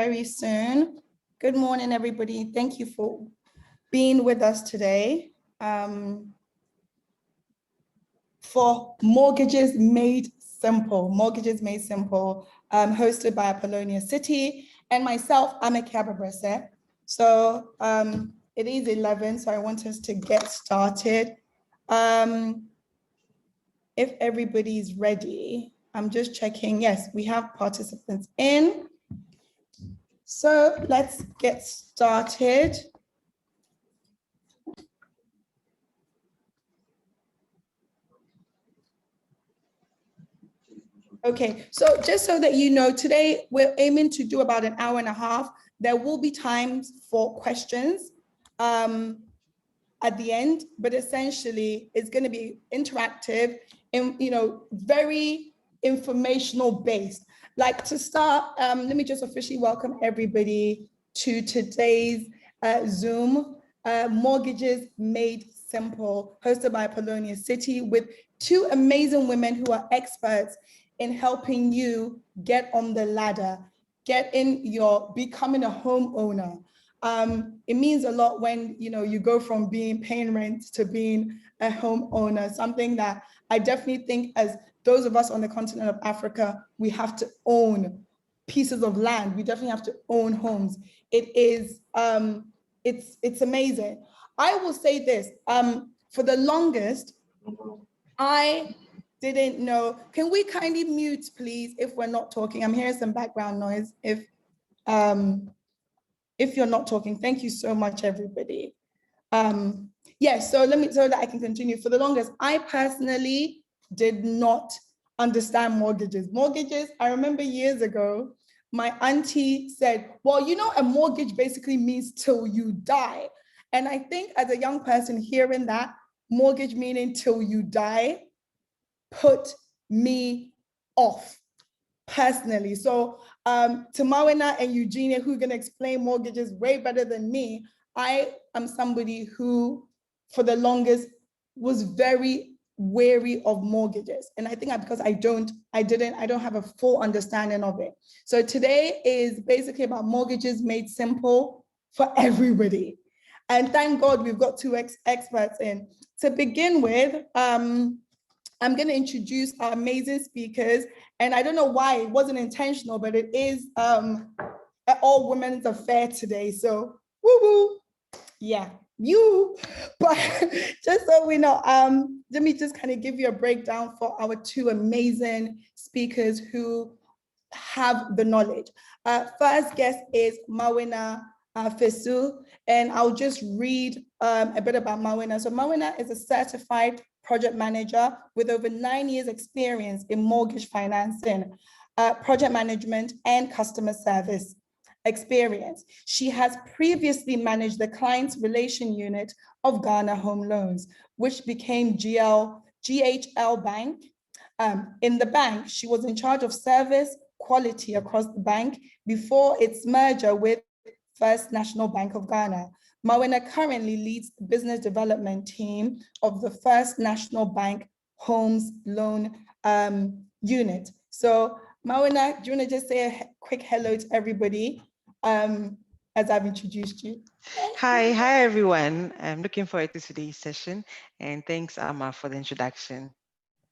very soon. Good morning, everybody. Thank you for being with us today for Mortgages Made Simple. Mortgages Made Simple, hosted by Apollonia City, and myself, I'm Amika Babrese. So it is 11, so I want us to get started. If everybody is ready, I'm just checking. Yes, we have participants in. So let's get started. Okay, so just so that you know, today we're aiming to do about an hour and a half. There will be times for questions at the end, but essentially it's going to be interactive and, very informational based. Like to start, let me just officially welcome everybody to today's Zoom, Mortgages Made Simple, hosted by Apollonia City, with two amazing women who are experts in helping you get on the ladder, becoming a homeowner. It means a lot when you go from paying rent to being a homeowner, something that I definitely think as those of us on the continent of Africa, we have to own pieces of land. We definitely have to own homes. It is, it's amazing. I will say this, for the longest, I didn't know. Can we kindly mute, please, if we're not talking? I'm hearing some background noise. If you're not talking, thank you so much, everybody. Yes, so so that I can continue. For the longest, I personally did not understand mortgages. Mortgages, I remember years ago, my auntie said, well, a mortgage basically means till you die. And I think as a young person hearing that, mortgage meaning till you die, put me off personally. So to Mawena and Eugenia, who are going to explain mortgages way better than me, I am somebody who, for the longest, was very wary of mortgages. And I think because I don't have a full understanding of it. So today is basically about mortgages made simple for everybody. And thank God we've got two experts in. To begin with, I'm going to introduce our amazing speakers, and I don't know why it wasn't intentional, but it is an all women's affair today. So woo-woo, yeah, you. But just so we know, let me just kind of give you a breakdown for our two amazing speakers who have the knowledge. First guest is Mawena Fesu, and I'll just read a bit about Mawena. So Mawena is a certified project manager with over 9 years experience in mortgage financing, project management, and customer service experience. She has previously managed the client relation unit of Ghana Home Loans, which became GHL Bank. In the bank, she was in charge of service quality across the bank before its merger with First National Bank of Ghana. Mawena currently leads the business development team of the First National Bank Homes Loan unit. So Mawena, do you want to just say a quick hello to everybody as I've introduced you? Hi everyone. I'm looking forward to today's session, and thanks, Amma, for the introduction.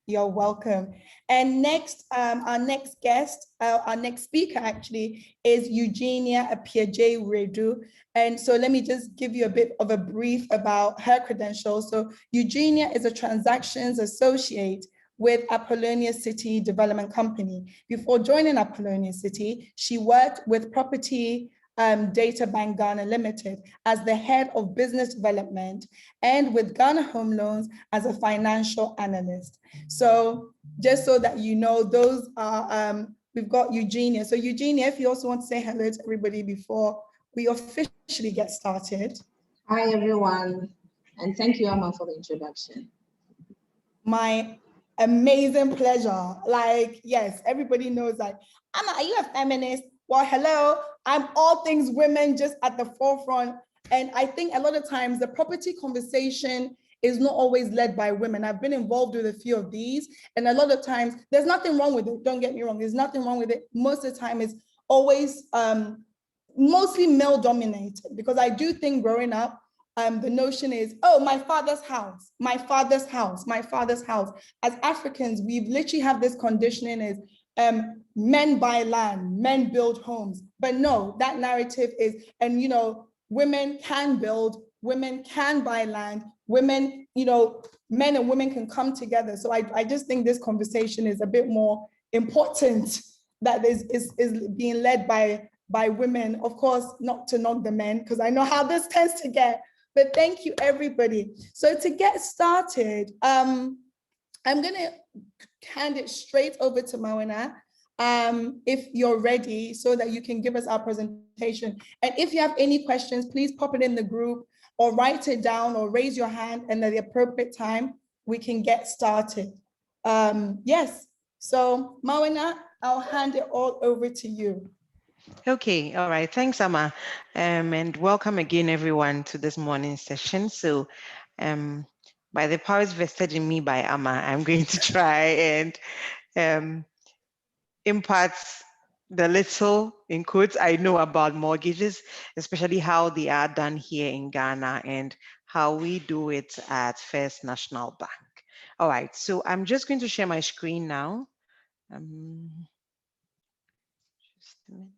You're welcome. And next, our next guest, our next speaker actually is Eugenia Apiaje-Redu. And so let me just give you a bit of a brief about her credentials. So Eugenia is a transactions associate with Apollonia City Development Company. Before joining Apollonia City, she worked with Property Data Bank Ghana Limited as the head of business development and with Ghana Home Loans as a financial analyst. So just so that you know, those are, we've got Eugenia. So Eugenia, if you also want to say hello to everybody before we officially get started. Hi everyone, and thank you, Amma, for the introduction. My amazing pleasure. Like, yes, everybody knows like, Amma, are you a feminist? Well, hello, I'm all things women, just at the forefront. And I think a lot of times the property conversation is not always led by women. I've been involved with a few of these, and a lot of times there's nothing wrong with it. Don't get me wrong, there's nothing wrong with it. Most of the time it's always mostly male dominated, because I do think growing up, the notion is, oh, my father's house, my father's house, my father's house. As Africans, we literally have this conditioning is men buy land, men build homes. But no, that narrative is, and you know, women can build, women can buy land, women, you know, men and women can come together. So I just think this conversation is a bit more important, that is being led by women, of course, not to knock the men, because I know how this tends to get. But thank you, everybody. So to get started, I'm going to hand it straight over to Mawina, if you're ready, so that you can give us our presentation. And if you have any questions, please pop it in the group or write it down or raise your hand, and at the appropriate time, we can get started. Yes, so Mawina, I'll hand it all over to you. Okay, all right. Thanks, Amma. And welcome again, everyone, to this morning's session. So by the powers vested in me by Amma, I'm going to try and impart the little, in quotes, I know about mortgages, especially how they are done here in Ghana and how we do it at First National Bank. All right, so I'm just going to share my screen now. Just a minute.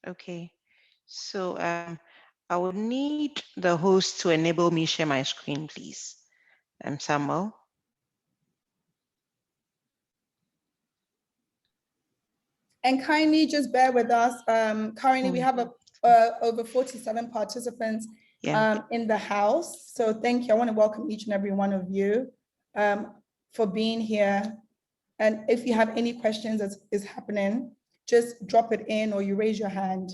Okay, so I would need the host to enable me share my screen, please. Samuel. And kindly just bear with us. Currently, we have over 47 participants in the house. So thank you. I want to welcome each and every one of you for being here. And if you have any questions that is happening, just drop it in or you raise your hand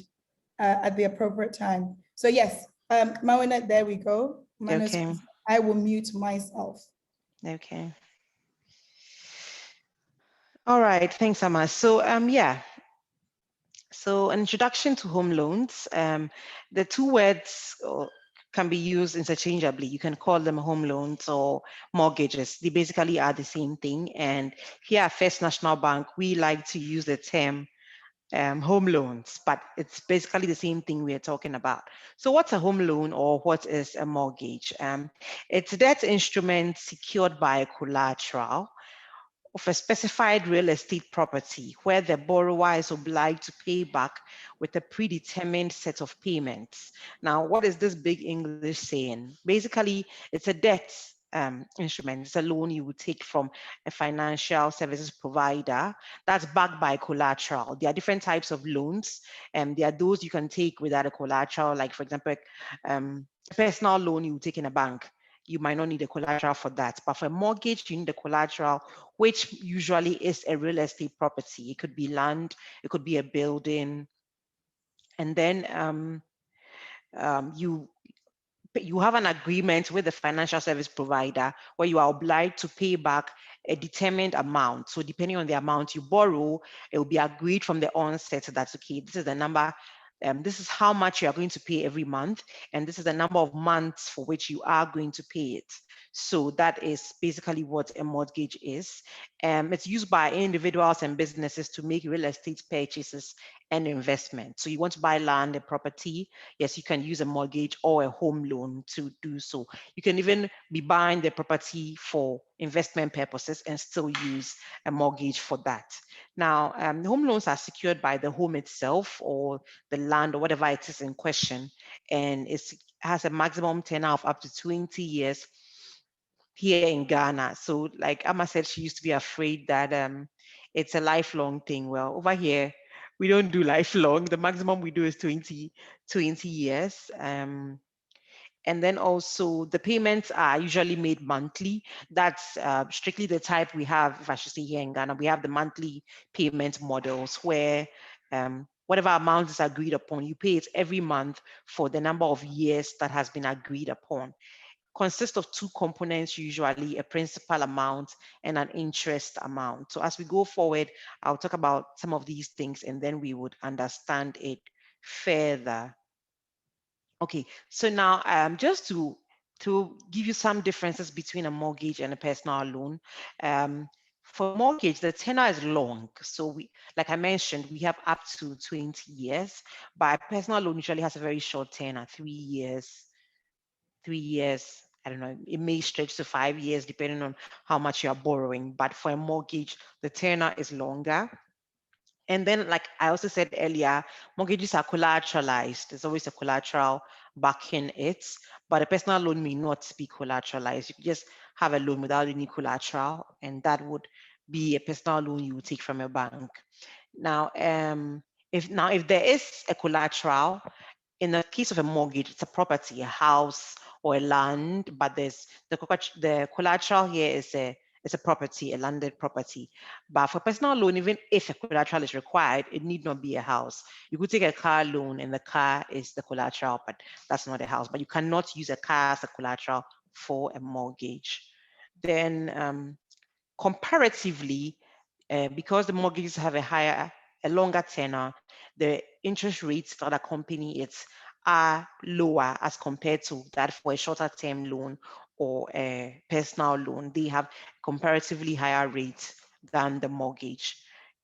at the appropriate time. So yes, Mawina, there we go. Okay. I will mute myself. Okay. All right, thanks, Amma. So yeah. So an introduction to home loans. The two words can be used interchangeably. You can call them home loans or mortgages. They basically are the same thing. And here at First National Bank, we like to use the term home loans, but it's basically the same thing we're talking about. So what's a home loan, or what is a mortgage? It's a debt instrument secured by a collateral of a specified real estate property where the borrower is obliged to pay back with a predetermined set of payments. Now, what is this big English saying? Basically, it's a debt instrument. It's a loan you would take from a financial services provider that's backed by collateral. There are different types of loans, and there are those you can take without a collateral, like, for example, a personal loan you would take in a bank. You might not need a collateral for that. But for a mortgage, you need a collateral, which usually is a real estate property. It could be land, it could be a building. And then you have an agreement with the financial service provider where you are obliged to pay back a determined amount. So depending on the amount you borrow, it will be agreed from the onset that, okay, this is the number, this is how much you are going to pay every month, and this is the number of months for which you are going to pay it. So that is basically what a mortgage is. It's used by individuals and businesses to make real estate purchases and investment. So you want to buy land, a property, yes, you can use a mortgage or a home loan to do so. You can even be buying the property for investment purposes and still use a mortgage for that. Now, home loans are secured by the home itself or the land or whatever it is in question, and it has a maximum tenure of up to 20 years here in Ghana. So like Amma said, she used to be afraid that it's a lifelong thing. Well, over here, we don't do lifelong. The maximum we do is 20 years. And then also the payments are usually made monthly. That's strictly the type we have, if I should say, here in Ghana. We have the monthly payment models where whatever amount is agreed upon, you pay it every month for the number of years that has been agreed upon. Consists of two components, usually a principal amount and an interest amount. So as we go forward, I'll talk about some of these things and then we would understand it further. Okay, so now just to give you some differences between a mortgage and a personal loan. for mortgage, the tenor is long. So we, like I mentioned, we have up to 20 years, but a personal loan usually has a very short tenor, 3 years, 3 years. I don't know, it may stretch to 5 years depending on how much you are borrowing. But for a mortgage, the tenor is longer. And then, like I also said earlier, mortgages are collateralized. There's always a collateral backing it, but a personal loan may not be collateralized. You could just have a loan without any collateral, and that would be a personal loan you would take from a bank. Now, if there is a collateral, in the case of a mortgage, it's a property, a house or a land, but there's the collateral here is a property, a landed property. But for personal loan, even if a collateral is required, it need not be a house. You could take a car loan and the car is the collateral, but that's not a house. But you cannot use a car as a collateral for a mortgage. Then comparatively, because the mortgages have a longer tenor, the interest rates that accompany it are lower as compared to that for a shorter term loan or a personal loan. They have comparatively higher rates than the mortgage.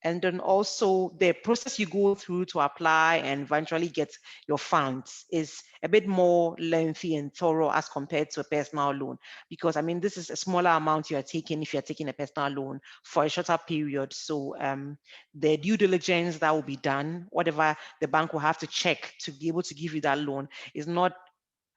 And then also the process you go through to apply and eventually get your funds is a bit more lengthy and thorough as compared to a personal loan. Because I mean, this is a smaller amount you are taking if you're taking a personal loan for a shorter period. So the due diligence that will be done, whatever the bank will have to check to be able to give you that loan is not,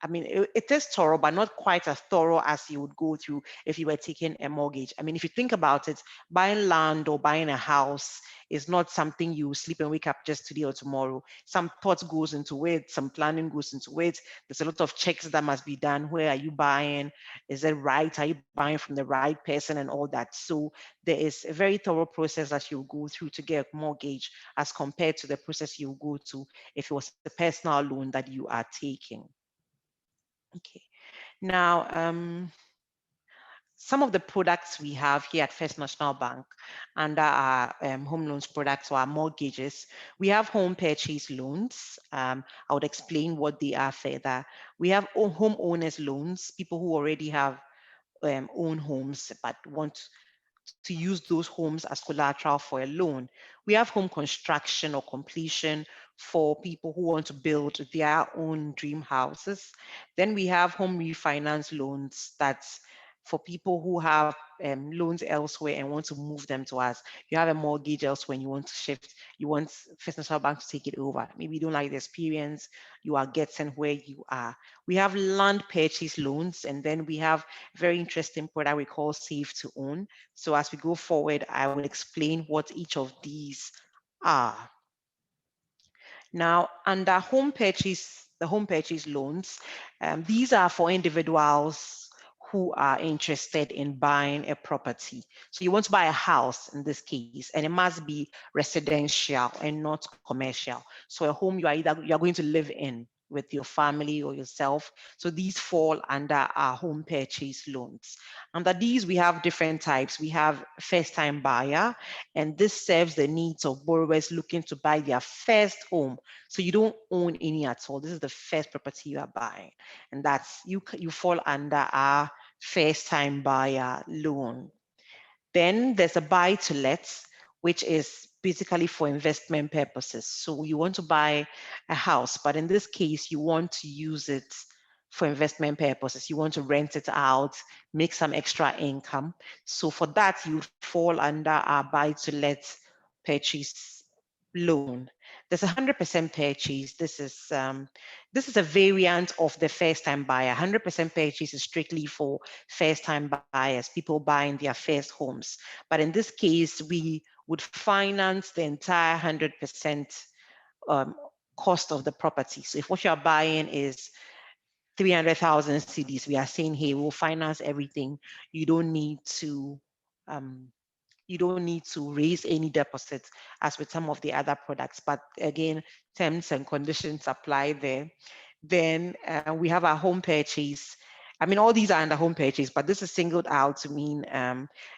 I mean, it is thorough, but not quite as thorough as you would go through if you were taking a mortgage. I mean, if you think about it, buying land or buying a house is not something you sleep and wake up just today or tomorrow. Some thought goes into it, some planning goes into it. There's a lot of checks that must be done. Where are you buying? Is it right? Are you buying from the right person and all that? So there is a very thorough process that you'll go through to get a mortgage as compared to the process you'll go to if it was a personal loan that you are taking. Okay, now some of the products we have here at First National Bank under our home loans products or our mortgages, we have home purchase loans. I would explain what they are further. We have homeowners loans, people who already have own homes but want to use those homes as collateral for a loan. We have home construction or completion for people who want to build their own dream houses. Then we have home refinance loans. That's for people who have loans elsewhere and want to move them to us. You have a mortgage elsewhere and you want to shift, you want First National Bank to take it over. Maybe you don't like the experience you are getting where you are. We have land purchase loans, and then we have very interesting product we call Save to Own. So as we go forward, I will explain what each of these are. Now, under home purchase, the home purchase loans, these are for individuals who are interested in buying a property. So you want to buy a house in this case, and it must be residential and not commercial. So a home you're going to live in with your family or yourself. So these fall under our home purchase loans. Under these, we have different types. We have first-time buyer, and this serves the needs of borrowers looking to buy their first home. So you don't own any at all. This is the first property you are buying, and that's you fall under our first-time buyer loan. Then there's a buy to let, which is basically for investment purposes. So you want to buy a house, but in this case, you want to use it for investment purposes. You want to rent it out, make some extra income. So for that, you fall under our buy to let purchase loan. There's 100% purchase. This is a variant of the first-time buyer. 100% purchase is strictly for first-time buyers, people buying their first homes. But in this case, we would finance the entire 100% cost of the property. So if what you're buying is 300,000 cedis, we are saying, hey, we'll finance everything. You don't need to raise any deposits as with some of the other products. But again, terms and conditions apply there. Then we have our home purchase. I mean, all these are under home purchase, but this is singled out to mean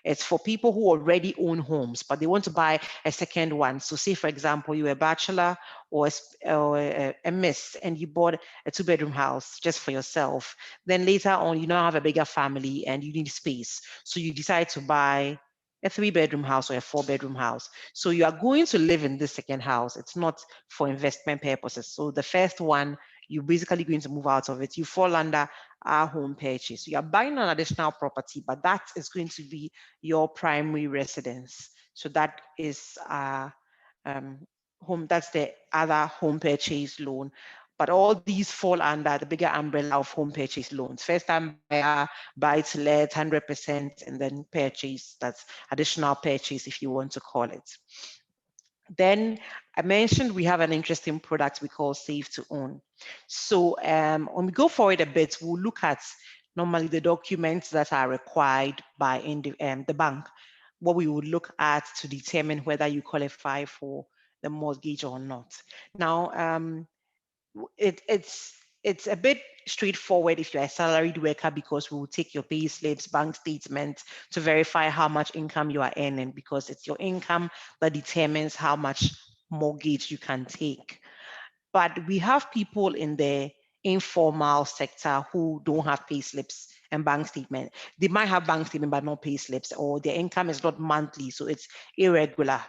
it's for people who already own homes, but they want to buy a second one. So say, for example, you're a bachelor or a miss, and you bought a 2-bedroom house just for yourself. Then later on, you now have a bigger family and you need space. So you decide to buy a 3-bedroom house or a 4-bedroom house. So you are going to live in this second house. It's not for investment purposes. So the first one, you're basically going to move out of it. You fall under our home purchase. You are buying an additional property, but that is going to be your primary residence. So that is that's the other home purchase loan. But all these fall under the bigger umbrella of home purchase loans. First time buyer, buy to let, 100%, and then purchase, that's additional purchase if you want to call it. Then I mentioned we have an interesting product we call Save to Own. So when we go forward a bit, we'll look at normally the documents that are required by the bank, what we would look at to determine whether you qualify for the mortgage or not. Now, it's a bit straightforward if you're a salaried worker, because we will take your pay slips, bank statements to verify how much income you are earning, because it's your income that determines how much mortgage you can take. But we have people in the informal sector who don't have pay slips and bank statement. They might have bank statement but not pay slips, or their income is not monthly, so it's irregular.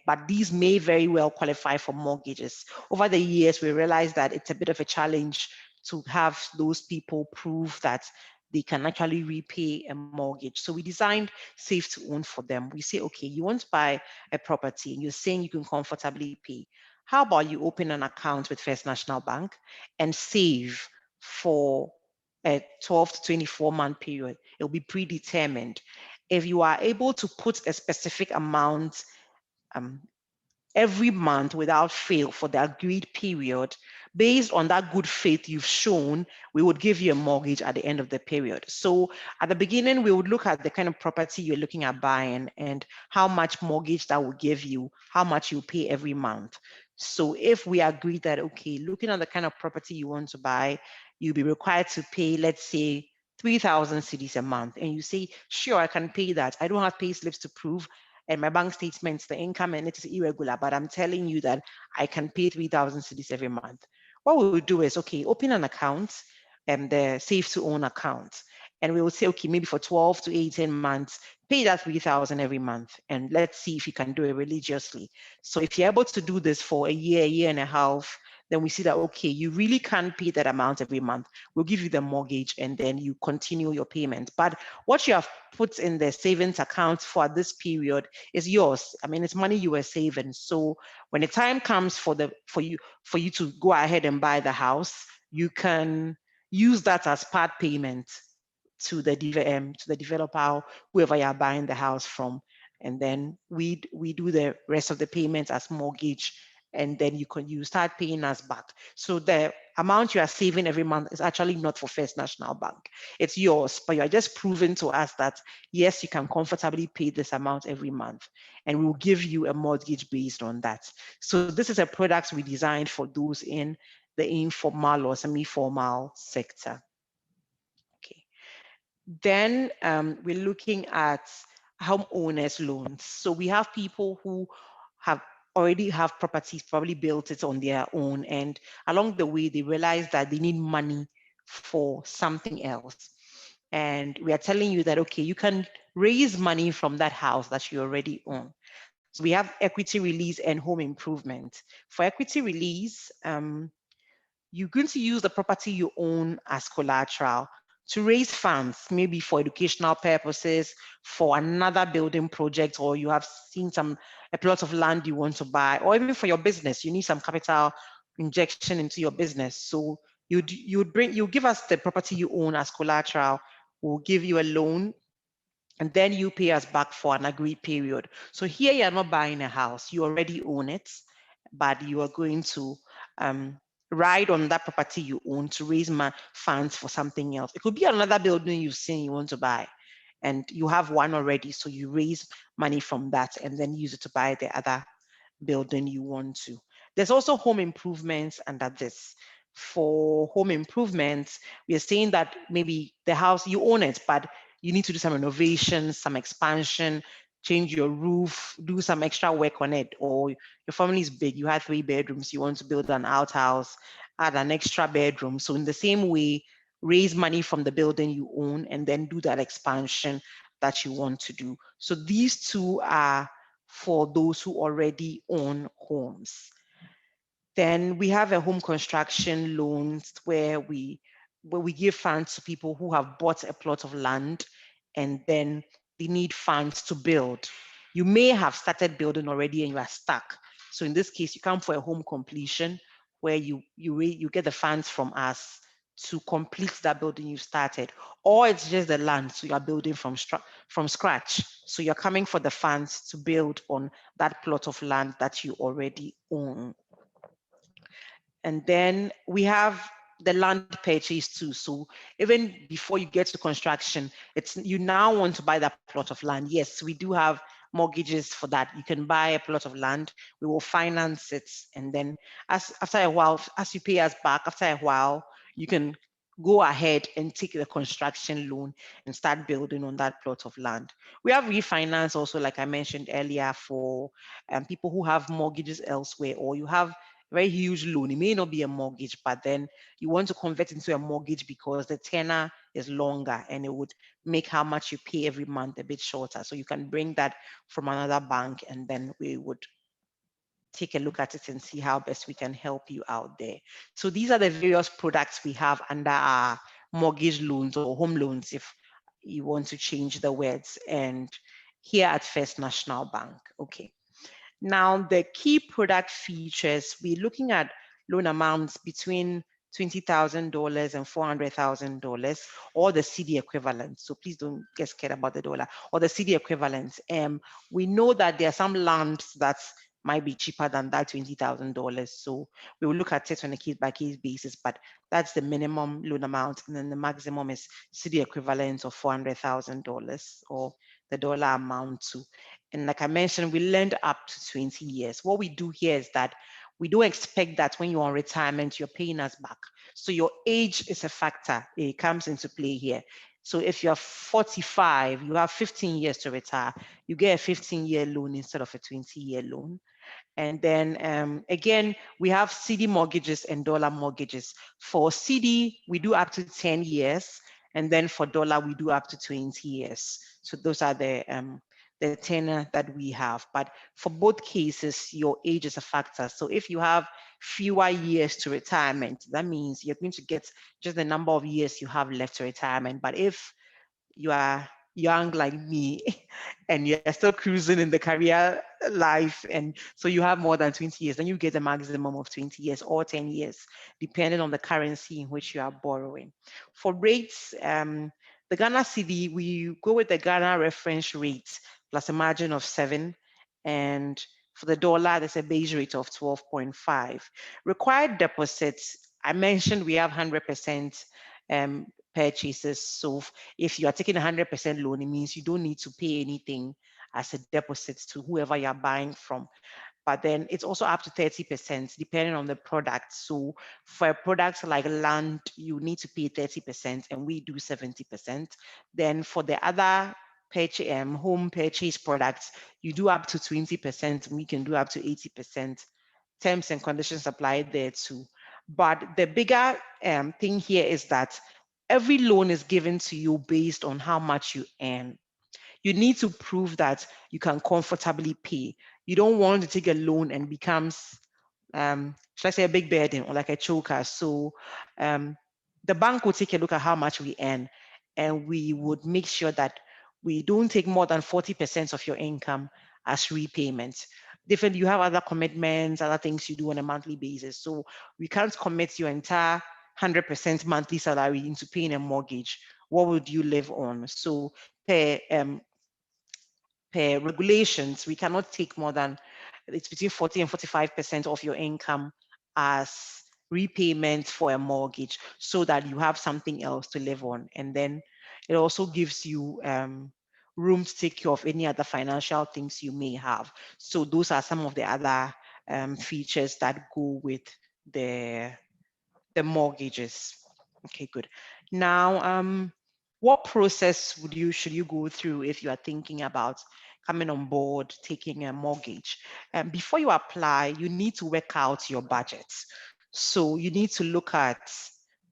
But these may very well qualify for mortgages. Over the years, we realized that it's a bit of a challenge to have those people prove that they can actually repay a mortgage. So we designed Save to Own for them. We say, okay, you want to buy a property and you're saying you can comfortably pay. How about you open an account with First National Bank and save for a 12 to 24-month period? It'll be predetermined. If you are able to put a specific amount every month without fail for the agreed period, based on that good faith you've shown, we would give you a mortgage at the end of the period. So at the beginning, we would look at the kind of property you're looking at buying and how much mortgage that will give you, how much you pay every month. So if we agree that, okay, looking at the kind of property you want to buy, you'll be required to pay, let's say, 3,000 cedis a month. And you say, sure, I can pay that. I don't have pay slips to prove, and my bank statements, the income and it is irregular, but I'm telling you that I can pay 3,000 cedis every month. What we will do is, okay, open an account, the Save to Own account. And we will say, okay, maybe for 12 to 18 months, pay that 3,000 every month. And let's see if you can do it religiously. So if you're able to do this for a year and a half, then we see that, okay, you really can't pay that amount every month. We'll give you the mortgage and then you continue your payment. But what you have put in the savings account for this period is yours. I mean, it's money you were saving. So when the time comes for you to go ahead and buy the house, you can use that as part payment to the developer, whoever you're buying the house from. And then we do the rest of the payments as mortgage, and then you start paying us back. So the amount you are saving every month is actually not for First National Bank. It's yours, but you are just proving to us that, yes, you can comfortably pay this amount every month, and we will give you a mortgage based on that. So this is a product we designed for those in the informal or semi-formal sector. Okay. Then we're looking at homeowners loans. So we have people who already have properties, probably built it on their own, and along the way they realize that they need money for something else. And we are telling you that, okay, you can raise money from that house that you already own. So we have equity release and home improvement. For equity release, you're going to use the property you own as collateral to raise funds, maybe for educational purposes, for another building project, or you have seen a plot of land you want to buy, or even for your business, you need some capital injection into your business. So you give us the property you own as collateral, we'll give you a loan, and then you pay us back for an agreed period. So here you're not buying a house, you already own it, but you are going to ride on that property you own to raise funds for something else. It could be another building you've seen you want to buy, and you have one already, so you raise money from that and then use it to buy the other building you want to. There's also home improvements under this. For home improvements, we are saying that maybe the house, you own it, but you need to do some renovations, some expansion, change your roof, do some extra work on it, or your family is big, you have 3 bedrooms, you want to build an outhouse, add an extra bedroom. So in the same way, raise money from the building you own and then do that expansion that you want to do. So these two are for those who already own homes. Then we have a home construction loans where we give funds to people who have bought a plot of land and then they need funds to build. You may have started building already and you are stuck. So in this case, you come for a home completion where you get the funds from us to complete that building you started, or it's just the land, so you are building from scratch. So you're coming for the funds to build on that plot of land that you already own. And then we have the land purchase too. So even before you get to construction, you now want to buy that plot of land. Yes, we do have mortgages for that. You can buy a plot of land, we will finance it. And then after a while, as you pay us back, after a while, you can go ahead and take the construction loan and start building on that plot of land. We have refinance also, like I mentioned earlier, for people who have mortgages elsewhere, or you have very huge loan. It may not be a mortgage, but then you want to convert into a mortgage because the tenor is longer and it would make how much you pay every month a bit shorter. So you can bring that from another bank and then we would take a look at it and see how best we can help you out there. So these are the various products we have under our mortgage loans or home loans, if you want to change the words, and here at First National Bank. Okay. Now, the key product features, we're looking at loan amounts between $20,000 and $400,000, or the CD equivalent. So please don't get scared about the dollar, or the CD equivalent. We know that there are some lands that might be cheaper than that $20,000. So we will look at it on a case-by-case basis, but that's the minimum loan amount. And then the maximum is CD equivalent of $400,000, or the dollar amount too. And like I mentioned, we lend up to 20 years. What we do here is that we don't expect that when you're on retirement, you're paying us back. So your age is a factor. It comes into play here. So if you're 45, you have 15 years to retire, you get a 15-year loan instead of a 20-year loan. And then again, we have CD mortgages and dollar mortgages. For CD, we do up to 10 years. And then for dollar, we do up to 20 years. So those are the tenor that we have. But for both cases, your age is a factor. So if you have fewer years to retirement, that means you're going to get just the number of years you have left to retirement. But if you are young like me and you're still cruising in the career life, and so you have more than 20 years, then you get a maximum of 20 years or 10 years, depending on the currency in which you are borrowing. For rates, the Ghana cedi, we go with the Ghana reference rate plus a margin of 7. And for the dollar, there's a base rate of 12.5. Required deposits, I mentioned we have 100% purchases. So if you are taking 100% loan, it means you don't need to pay anything as a deposit to whoever you're buying from. But then it's also up to 30% depending on the product. So for a product like land, you need to pay 30% and we do 70%. Then for the other home purchase products, you do up to 20% and we can do up to 80%. Terms and conditions apply there too. But the bigger thing here is that every loan is given to you based on how much you earn. You need to prove that you can comfortably pay. You don't want to take a loan and becomes, should I say, a big burden or like a choker. So the bank will take a look at how much we earn, and we would make sure that we don't take more than 40% of your income as repayment. Definitely, you have other commitments, other things you do on a monthly basis. So we can't commit your entire 100% monthly salary into paying a mortgage. What would you live on? So per regulations, we cannot take more than, it's between 40 and 45% of your income as repayment for a mortgage, so that you have something else to live on. And then it also gives you room to take care of any other financial things you may have. So those are some of the other features that go with the mortgages. Okay, good. Now, what process should you go through if you are thinking about coming on board, taking a mortgage? Before you apply, you need to work out your budget. So you need to look at,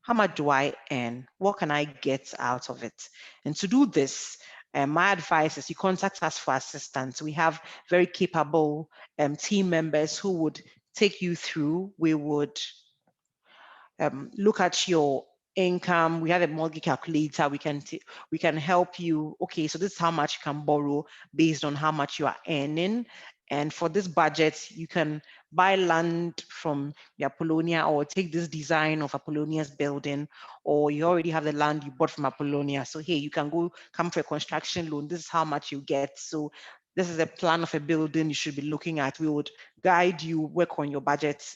how much do I earn? What can I get out of it? And to do this, my advice is you contact us for assistance. We have very capable team members who would take you through. We would look at your income. We have a mortgage calculator. We can help you. Okay, so this is how much you can borrow based on how much you are earning. And for this budget, you can buy land from the Apollonia or take this design of Apollonia's building, or you already have the land you bought from Apollonia. So hey, you can come for a construction loan. This is how much you get. So this is a plan of a building you should be looking at. We would guide you, work on your budget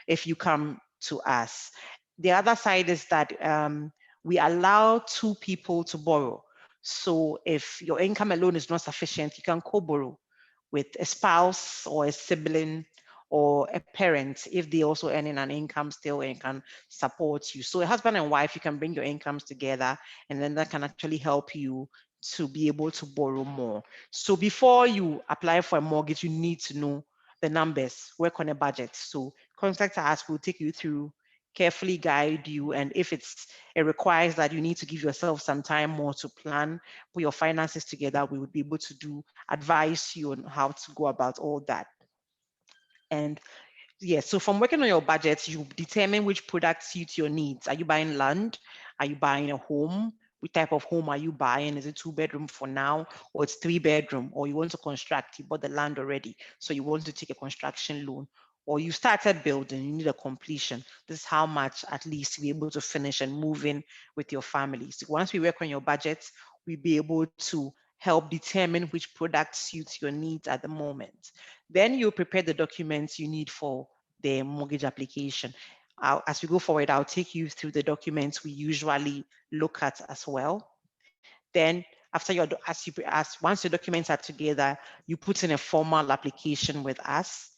if you come to us. The other side is that we allow 2 people to borrow. So if your income alone is not sufficient, you can co-borrow with a spouse or a sibling or a parent if they also earning an income still and can support you. So a husband and wife, you can bring your incomes together, and then that can actually help you to be able to borrow more. So before you apply for a mortgage, you need to know the numbers, work on a budget. So contact us, we'll take you through, carefully guide you, and if it requires that you need to give yourself some time more to plan, put your finances together, we would be able to advise you on how to go about all that. And yes, so from working on your budget, you determine which product suits your needs. Are you buying land? Are you buying a home? Which type of home are you buying? Is it 2-bedroom for now, or it's 3-bedroom, or you want to construct, you bought the land already, so you want to take a construction loan, or you started building, you need a completion. This is how much at least to be able to finish and move in with your family. So once we work on your budget, we'll be able to help determine which product suits your needs at the moment. Then you prepare the documents you need for the mortgage application. As we go forward, I'll take you through the documents we usually look at as well. Then after once your documents are together, you put in a formal application with us.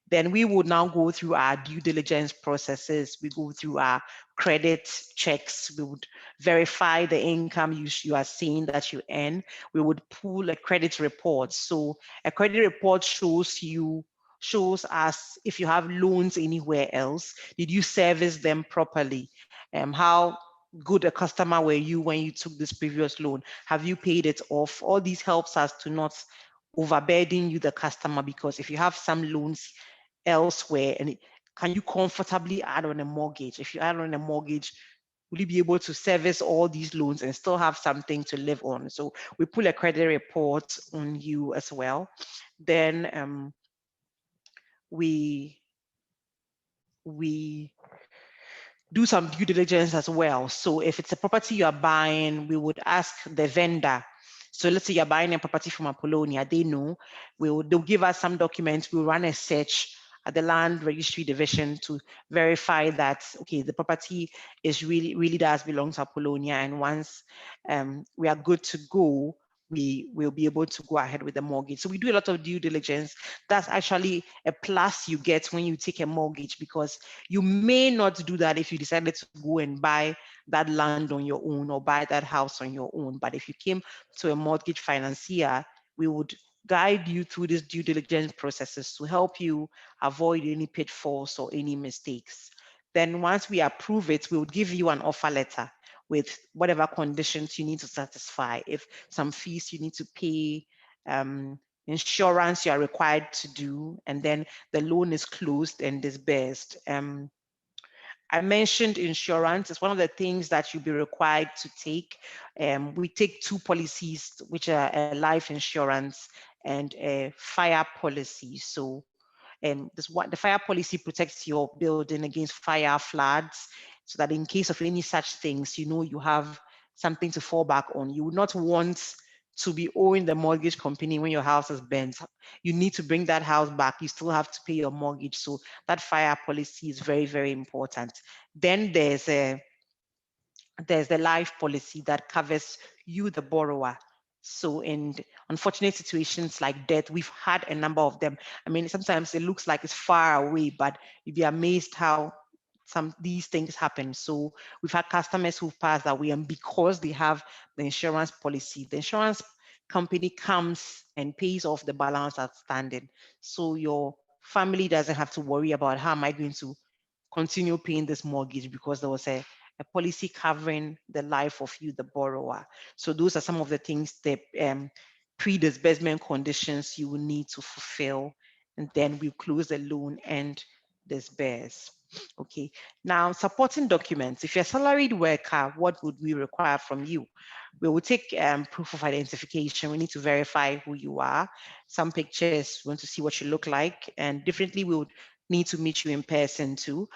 Then we would now go through our due diligence processes. We go through our credit checks. We would verify the income you are seeing that you earn. We would pull a credit report. So a credit report shows us if you have loans anywhere else. Did you service them properly? How good a customer were you when you took this previous loan? Have you paid it off? All these helps us to not overburden you, the customer, because if you have some loans elsewhere, and can you comfortably add on a mortgage? If you add on a mortgage, will you be able to service all these loans and still have something to live on? So we pull a credit report on you as well. Then we do some due diligence as well. So if it's a property you are buying, we would ask the vendor. So let's say you're buying a property from Apollonia, they know. They'll give us some documents. We'll run a search at the land registry division to verify that, okay, the property is really does belong to Apollonia. And once we are good to go, we will be able to go ahead with the mortgage. So we do a lot of due diligence. That's actually a plus you get when you take a mortgage, because you may not do that if you decided to go and buy that land on your own or buy that house on your own. But if you came to a mortgage financier, we would guide you through these due diligence processes to help you avoid any pitfalls or any mistakes. Then once we approve it, we would give you an offer letter with whatever conditions you need to satisfy. If some fees you need to pay, insurance you are required to do, and then the loan is closed and disbursed. I mentioned insurance. It's one of the things that you'll be required to take. We take 2 policies, which are a life insurance and a fire policy. So the fire policy protects your building against fire, floods, so that in case of any such things, you have something to fall back on. You would not want to be owing the mortgage company when your house is burnt. You need to bring that house back. You still have to pay your mortgage. So that fire policy is very, very important. Then there's the life policy that covers you, the borrower. So in unfortunate situations like death, we've had a number of them. I mean, sometimes it looks like it's far away, but you'd be amazed how these things happen. So we've had customers who've passed away, and because they have the insurance policy, the insurance company comes and pays off the balance outstanding. So your family doesn't have to worry about how am I going to continue paying this mortgage because there was a a policy covering the life of you, the borrower. So those are some of the things, the pre-disbursement conditions you will need to fulfill, and then we close the loan and disburse. Okay, now supporting documents. If you're a salaried worker, what would we require from you? We will take proof of identification. We need to verify who you are. Some pictures, we want to see what you look like, and differently, we would need to meet you in person too,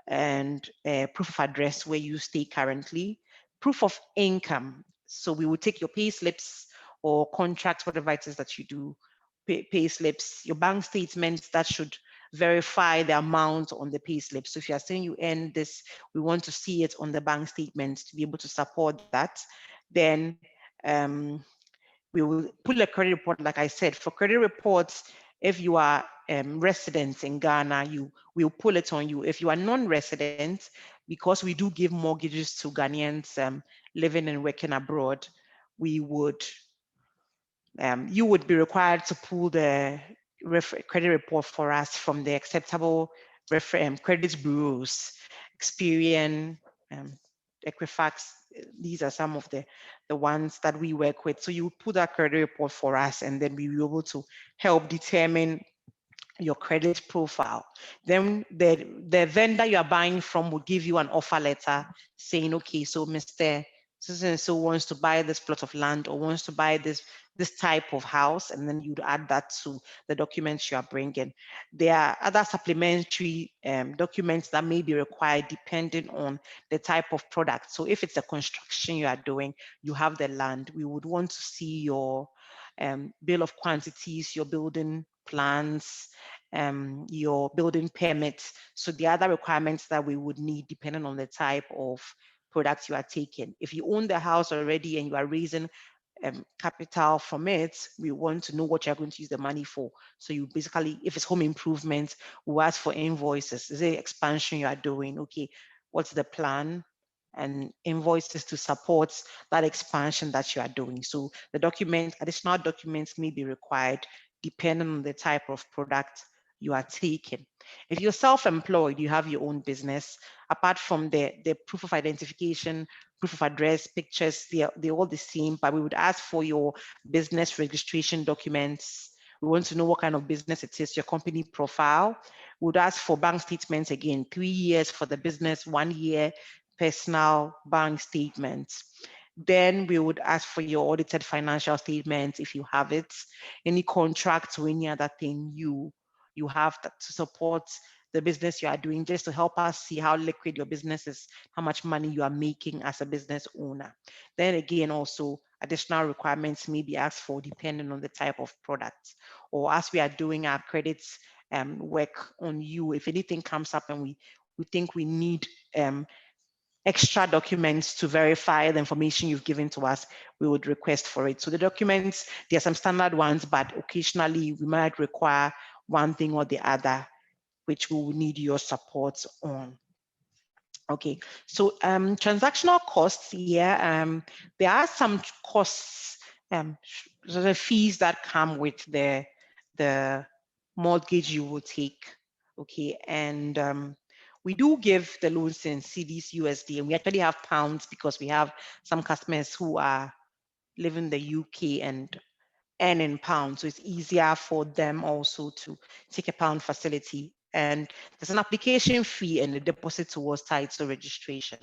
and proof of address where you stay currently, proof of income. So we will take your pay slips or contracts, whatever it is that you do, pay slips, your bank statements that should verify the amount on the pay slip. So if you're saying you earn this, we want to see it on the bank statements to be able to support that. Then we will pull a credit report, like I said. For credit reports, if you are residents in Ghana, we'll pull it on you. If you are non-resident, because we do give mortgages to Ghanaians living and working abroad, we would you would be required to pull the credit report for us from the acceptable credit bureaus, Experian, Equifax. These are some of the ones that we work with. So you put that credit report for us, and then we will be able to help determine your credit profile. Then the vendor you are buying from will give you an offer letter saying, okay, so Mr. So wants to buy this plot of land or wants to buy this type of house, and then you'd add that to the documents you are bringing. There are other supplementary documents that may be required depending on the type of product. So if it's a construction you are doing, you have the land, we would want to see your bill of quantities, your building plans, your building permits. So the other requirements that we would need depending on the type of product you are taking. If you own the house already and you are raising capital from it, we want to know what you're going to use the money for. So you basically, if it's home improvement, we'll ask for invoices. Is it expansion you are doing? Okay, what's the plan? And invoices to support that expansion that you are doing. So the additional documents may be required depending on the type of product you are taking. If you're self-employed, you have your own business, apart from the proof of identification, proof of address, pictures, they're all the same, but we would ask for your business registration documents. We want to know what kind of business it is, your company profile. We would ask for bank statements again, 3 years for the business, 1 year personal bank statements. Then we would ask for your audited financial statements if you have it, any contracts or any other thing you have that to support the business you are doing, just to help us see how liquid your business is, how much money you are making as a business owner. Then again, also additional requirements may be asked for depending on the type of product, or as we are doing our credits work on you, if anything comes up and we think we need extra documents to verify the information you've given to us, we would request for it. So the documents, there are some standard ones, but occasionally we might require one thing or the other, which we will need your support on. Okay, so transactional costs here, there are some costs, the fees that come with the mortgage you will take. Okay, and we do give the loans in cedis, USD, and we actually have pounds because we have some customers who are live in the UK and earn in pounds. So it's easier for them also to take a pound facility. And there's an application fee and a deposit towards title registration.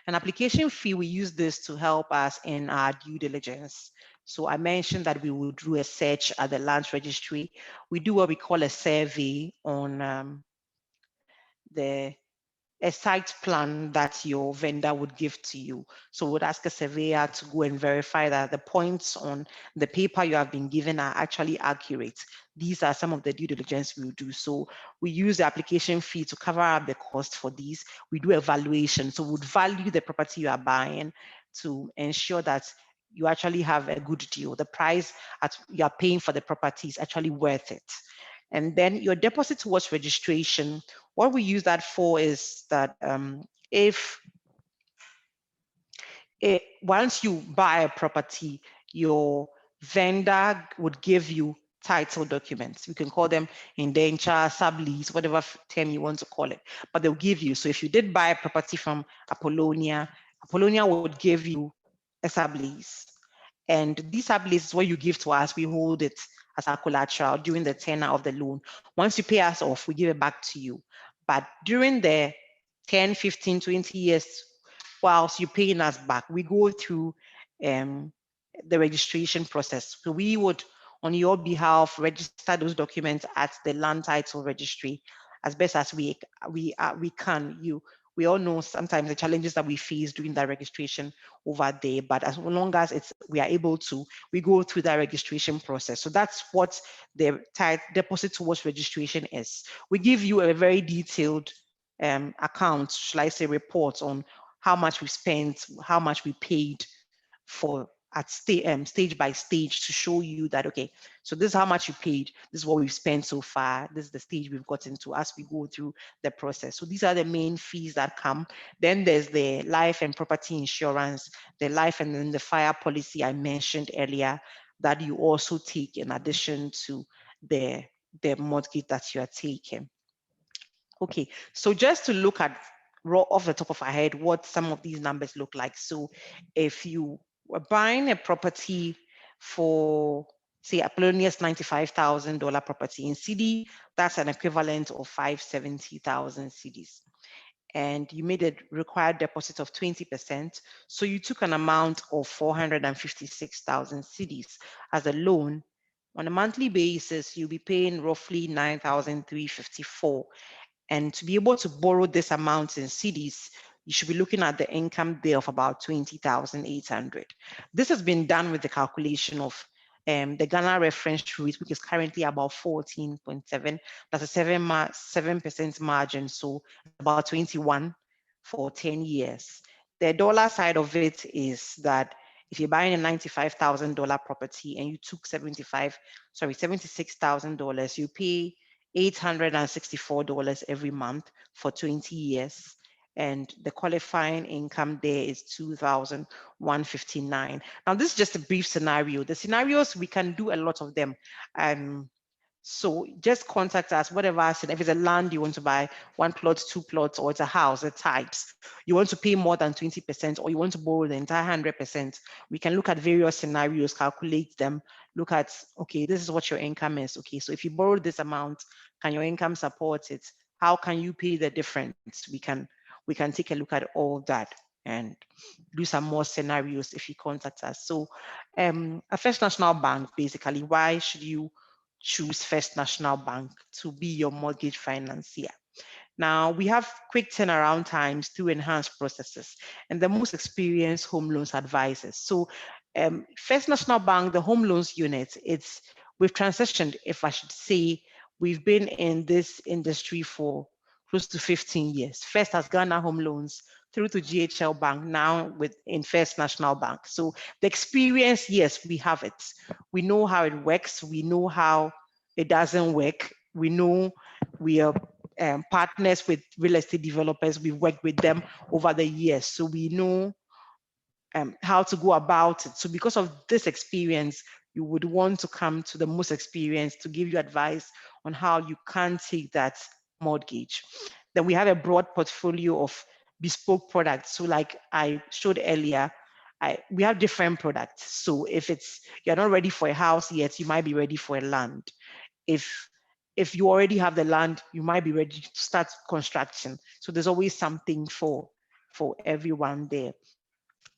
An application fee, we use this to help us in our due diligence. So I mentioned that we will do a search at the land registry. We do what we call a survey on a site plan that your vendor would give to you. So we'd ask a surveyor to go and verify that the points on the paper you have been given are actually accurate. These are some of the due diligence we will do. So we use the application fee to cover up the cost for these. We do evaluation. So we'd value the property you are buying to ensure that you actually have a good deal. The price you are paying for the property is actually worth it. And then your deposit towards registration, what we use that for is that once you buy a property, your vendor would give you title documents. You can call them indenture, sublease, whatever term you want to call it, but they'll give you. So if you did buy a property from Apollonia, Apollonia would give you a sublease. And these subleases, what you give to us, we hold it as our collateral during the tenure of the loan. Once you pay us off, we give it back to you. But during the 10, 15, 20 years, whilst you're paying us back, we go through the registration process. So we would, on your behalf, register those documents at the land title registry as best as we can. We all know sometimes the challenges that we face during that registration over there, but as long as we are able to, we go through that registration process. So that's what the deposit towards registration is. We give you a very detailed account, shall I say, report on how much we spent, how much we paid for at stage by stage to show you that, okay, so this is how much you paid, this is what we've spent so far, this is the stage we've gotten to as we go through the process. So these are the main fees that come. Then there's the life and property insurance, the life and then the fire policy I mentioned earlier that you also take in addition to the mortgage that you are taking. Okay, so just to look at raw off the top of our head what some of these numbers look like. So if you were buying a property for, say, Apollonia's $95,000 property in cedi, that's an equivalent of 570,000 cedis. And you made a required deposit of 20%. So you took an amount of 456,000 cedis as a loan. On a monthly basis, you'll be paying roughly 9,354. And to be able to borrow this amount in cedis, you should be looking at the income there of about 20,800. This has been done with the calculation of the Ghana reference rate, which is currently about 14.7. That's a 7% margin, so about 21 for 10 years. The dollar side of it is that if you're buying a $95,000 property and you took $76,000, you pay $864 every month for 20 years. And the qualifying income there is $2,159. Now, this is just a brief scenario. The scenarios, we can do a lot of them. So just contact us, whatever, and if it's a land you want to buy, 1 plot, 2 plots, or it's a house, the types, you want to pay more than 20%, or you want to borrow the entire 100%, we can look at various scenarios, calculate them, look at, okay, this is what your income is. Okay, so if you borrow this amount, can your income support it? How can you pay the difference? We can take a look at all that and do some more scenarios if you contact us. So a First National Bank, basically, why should you choose First National Bank to be your mortgage financier? Now, we have quick turnaround times through enhanced processes and the most experienced home loans advisors. So First National Bank, the home loans unit, we've transitioned, if I should say, we've been in this industry for close to 15 years. First as Ghana Home Loans, through to GHL Bank, now in First National Bank. So the experience, yes, we have it. We know how it works. We know how it doesn't work. We know we are partners with real estate developers. We've worked with them over the years. So we know how to go about it. So because of this experience, you would want to come to the most experienced to give you advice on how you can take that mortgage. Then we have a broad portfolio of bespoke products. So like I showed earlier, we have different products. So if you're not ready for a house yet, you might be ready for a land. If you already have the land, you might be ready to start construction. So there's always something for everyone there.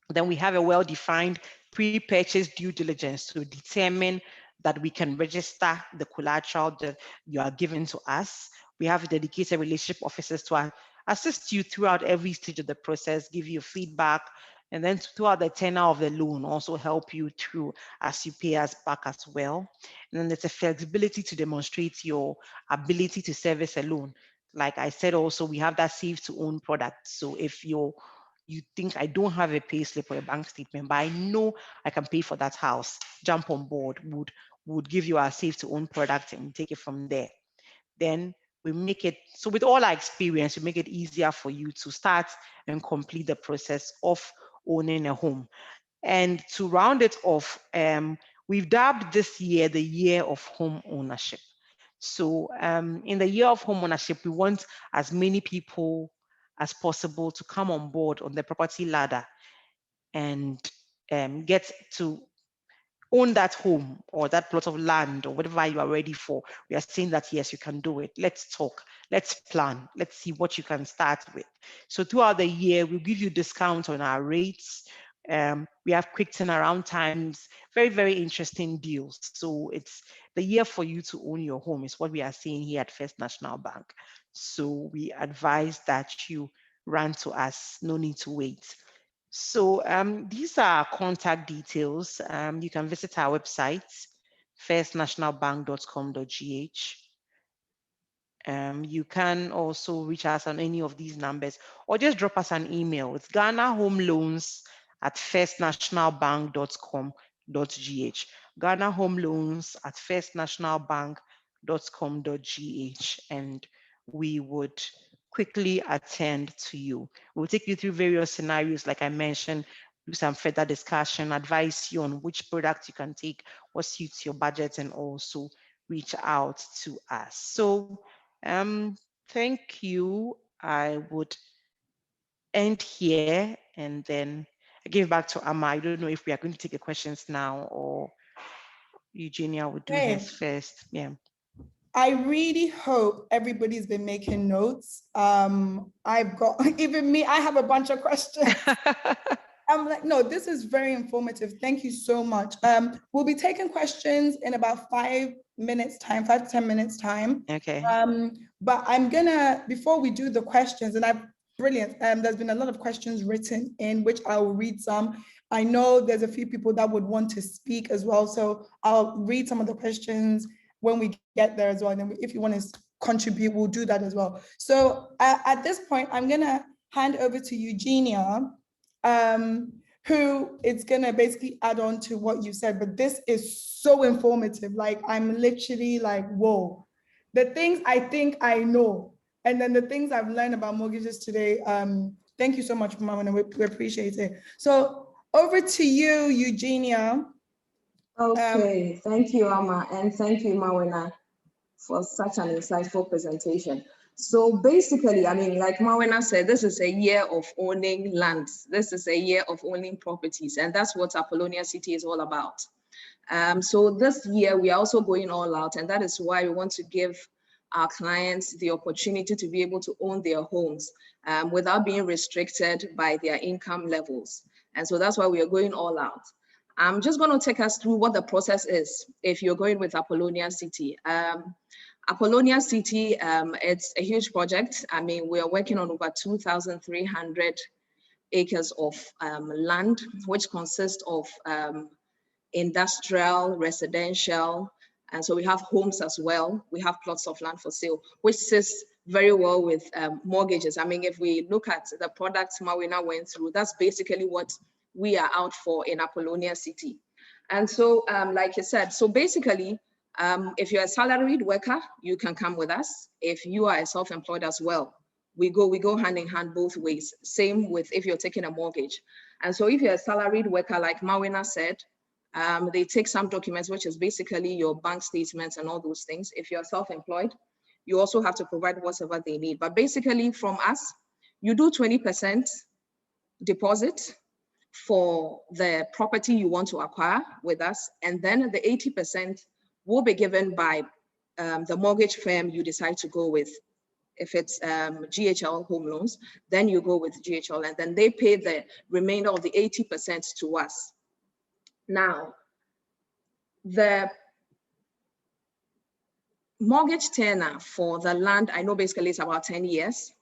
Then we have a well-defined pre-purchase due diligence to determine that we can register the collateral that you are giving to us. We have dedicated relationship officers to assist you throughout every stage of the process, give you feedback, and then throughout the tenure of the loan, also help you through as you pay us back as well. And then there's a flexibility to demonstrate your ability to service a loan. Like I said, also, we have that save to own product. So if you think I don't have a pay slip or a bank statement, but I know I can pay for that house, jump on board, would give you our save to own product and take it from there. Then we make it, so with all our experience, we make it easier for you to start and complete the process of owning a home. And to round it off, We've dubbed this year the year of home ownership. So in the year of home ownership, we want as many people as possible to come on board on the property ladder and get to own that home or that plot of land or whatever you are ready for. We are saying that, yes, you can do it. Let's talk, let's plan, let's see what you can start with. So throughout the year, we'll give you discounts on our rates. We have quick turnaround times, very, very interesting deals. So it's the year for you to own your home is what we are saying here at First National Bank. So we advise that you run to us, no need to wait. So these are our contact details. You can visit our website, firstnationalbank.com.gh. You can also reach us on any of these numbers or just drop us an email. It's ghanahomeloans@firstnationalbank.com.gh. ghanahomeloans@firstnationalbank.com.gh, and we would quickly attend to you. We'll take you through various scenarios, like I mentioned, do some further discussion, advise you on which product you can take, what suits your budget, and also reach out to us. So thank you. I would end here and then I give back to Amma. I don't know if we are going to take the questions now or Eugenia would do hers first. Yeah. I really hope everybody's been making notes. I've got, even me, I have a bunch of questions. I'm like, no, this is very informative. Thank you so much. We'll be taking questions in about 5 minutes time, 5 to 10 minutes time. Okay. But I'm gonna, before we do the questions, and brilliant, there's been a lot of questions written in which I will read some. I know there's a few people that would want to speak as well. So I'll read some of the questions when we get there as well. And then if you want to contribute, we'll do that as well. So at this point, I'm gonna hand over to Eugenia, who is gonna basically add on to what you said, but this is so informative. Like, I'm literally like, whoa, the things I think I know, and then the things I've learned about mortgages today. Thank you so much, Mama, we appreciate it. So over to you, Eugenia. Okay, thank you, Amma, and thank you, Mawena, for such an insightful presentation. So basically, I mean, like Mawena said, this is a year of owning lands. This is a year of owning properties, and that's what Apollonia City is all about. So this year, we are also going all out, and that is why we want to give our clients the opportunity to be able to own their homes without being restricted by their income levels. And so that's why we are going all out. I'm just going to take us through what the process is if you're going with Apollonia City. Apollonia City, it's a huge project. I mean, we are working on over 2,300 acres of land, which consists of industrial, residential, and so we have homes as well. We have plots of land for sale, which sits very well with mortgages. I mean, if we look at the products Mawena went through, that's basically what we are out for in Apollonia City. And so, like you said, so basically, if you're a salaried worker, you can come with us. If you are a self-employed as well, we go hand in hand both ways. Same with if you're taking a mortgage. And so if you're a salaried worker, like Mawena said, they take some documents, which is basically your bank statements and all those things. If you're self-employed, you also have to provide whatever they need. But basically from us, you do 20% deposit for the property you want to acquire with us. And then the 80% will be given by the mortgage firm you decide to go with. If it's GHL Home Loans, then you go with GHL, and then they pay the remainder of the 80% to us. Now, the mortgage tenor for the land, I know basically it's about 10 years.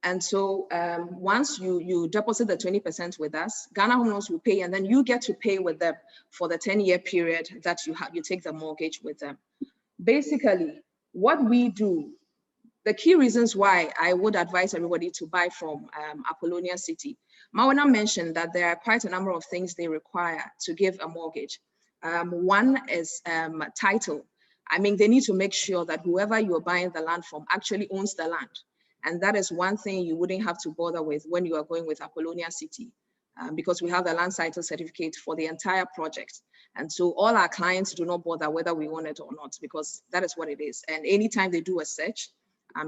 And so once you deposit the 20% with us, Ghana Home Loans will pay, and then you get to pay with them for the 10-year period that you take the mortgage with them. Basically, what we do, the key reasons why I would advise everybody to buy from Apollonia City. Mawena mentioned that there are quite a number of things they require to give a mortgage. One is title. I mean, they need to make sure that whoever you're buying the land from actually owns the land. And that is one thing you wouldn't have to bother with when you are going with Apollonia City. because we have the land title certificate for the entire project. And so all our clients do not bother whether we own it or not, because that is what it is. And anytime they do a search,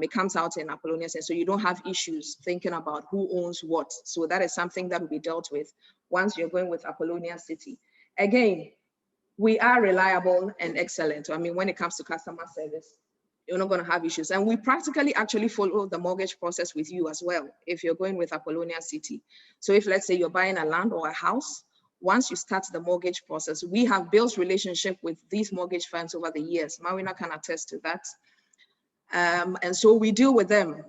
it comes out in Apollonia City. So you don't have issues thinking about who owns what. So that is something that will be dealt with once you're going with Apollonia City. Again, we are reliable and excellent. I mean, when it comes to customer service, you're not going to have issues. And we practically actually follow the mortgage process with you as well, if you're going with Apollonia City. So if, let's say, you're buying a land or a house, once you start the mortgage process, we have built relationship with these mortgage firms over the years. Marina can attest to that. And so we deal with them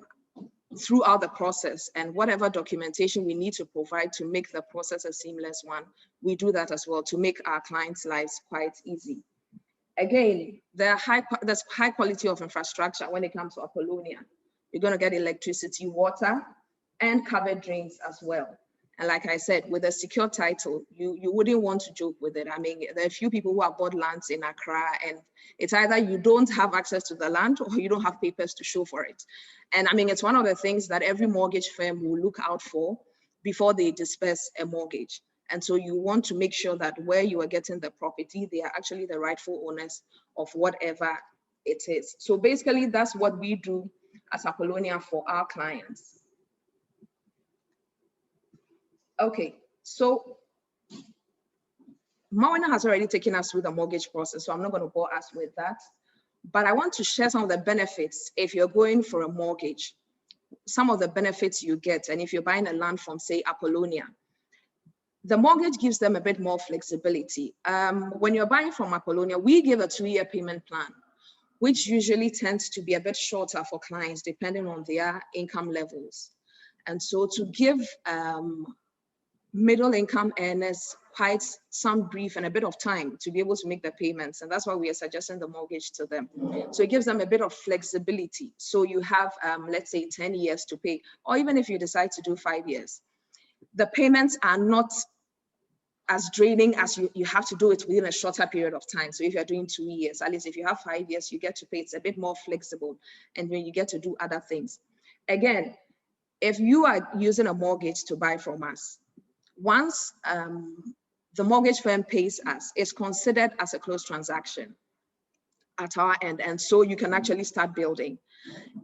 throughout the process, and whatever documentation we need to provide to make the process a seamless one, we do that as well to make our clients' lives quite easy. Again, there's high quality of infrastructure when it comes to Apollonia. You're going to get electricity, water, and covered drains as well. And like I said, with a secure title, you wouldn't want to joke with it. I mean, there are a few people who have bought lands in Accra, and it's either you don't have access to the land or you don't have papers to show for it. And I mean, it's one of the things that every mortgage firm will look out for before they disperse a mortgage. And so you want to make sure that where you are getting the property, they are actually the rightful owners of whatever it is. So basically, that's what we do as Apollonia for our clients. Okay, so Marina has already taken us through the mortgage process, so I'm not going to bore us with that. But I want to share some of the benefits if you're going for a mortgage, some of the benefits you get. And if you're buying a land from, say, Apollonia, the mortgage gives them a bit more flexibility. When you're buying from Apollonia, we give a 2-year payment plan, which usually tends to be a bit shorter for clients depending on their income levels. And so to give middle income earners quite some brief and a bit of time to be able to make the payments. And that's why we are suggesting the mortgage to them. So it gives them a bit of flexibility. So you have, let's say 10 years to pay, or even if you decide to do 5 years, the payments are not as draining as you have to do it within a shorter period of time. So if you're doing 2 years, at least if you have 5 years, you get to pay, it's a bit more flexible. And then you get to do other things. Again, if you are using a mortgage to buy from us, once the mortgage firm pays us, it's considered as a closed transaction at our end. And so you can actually start building.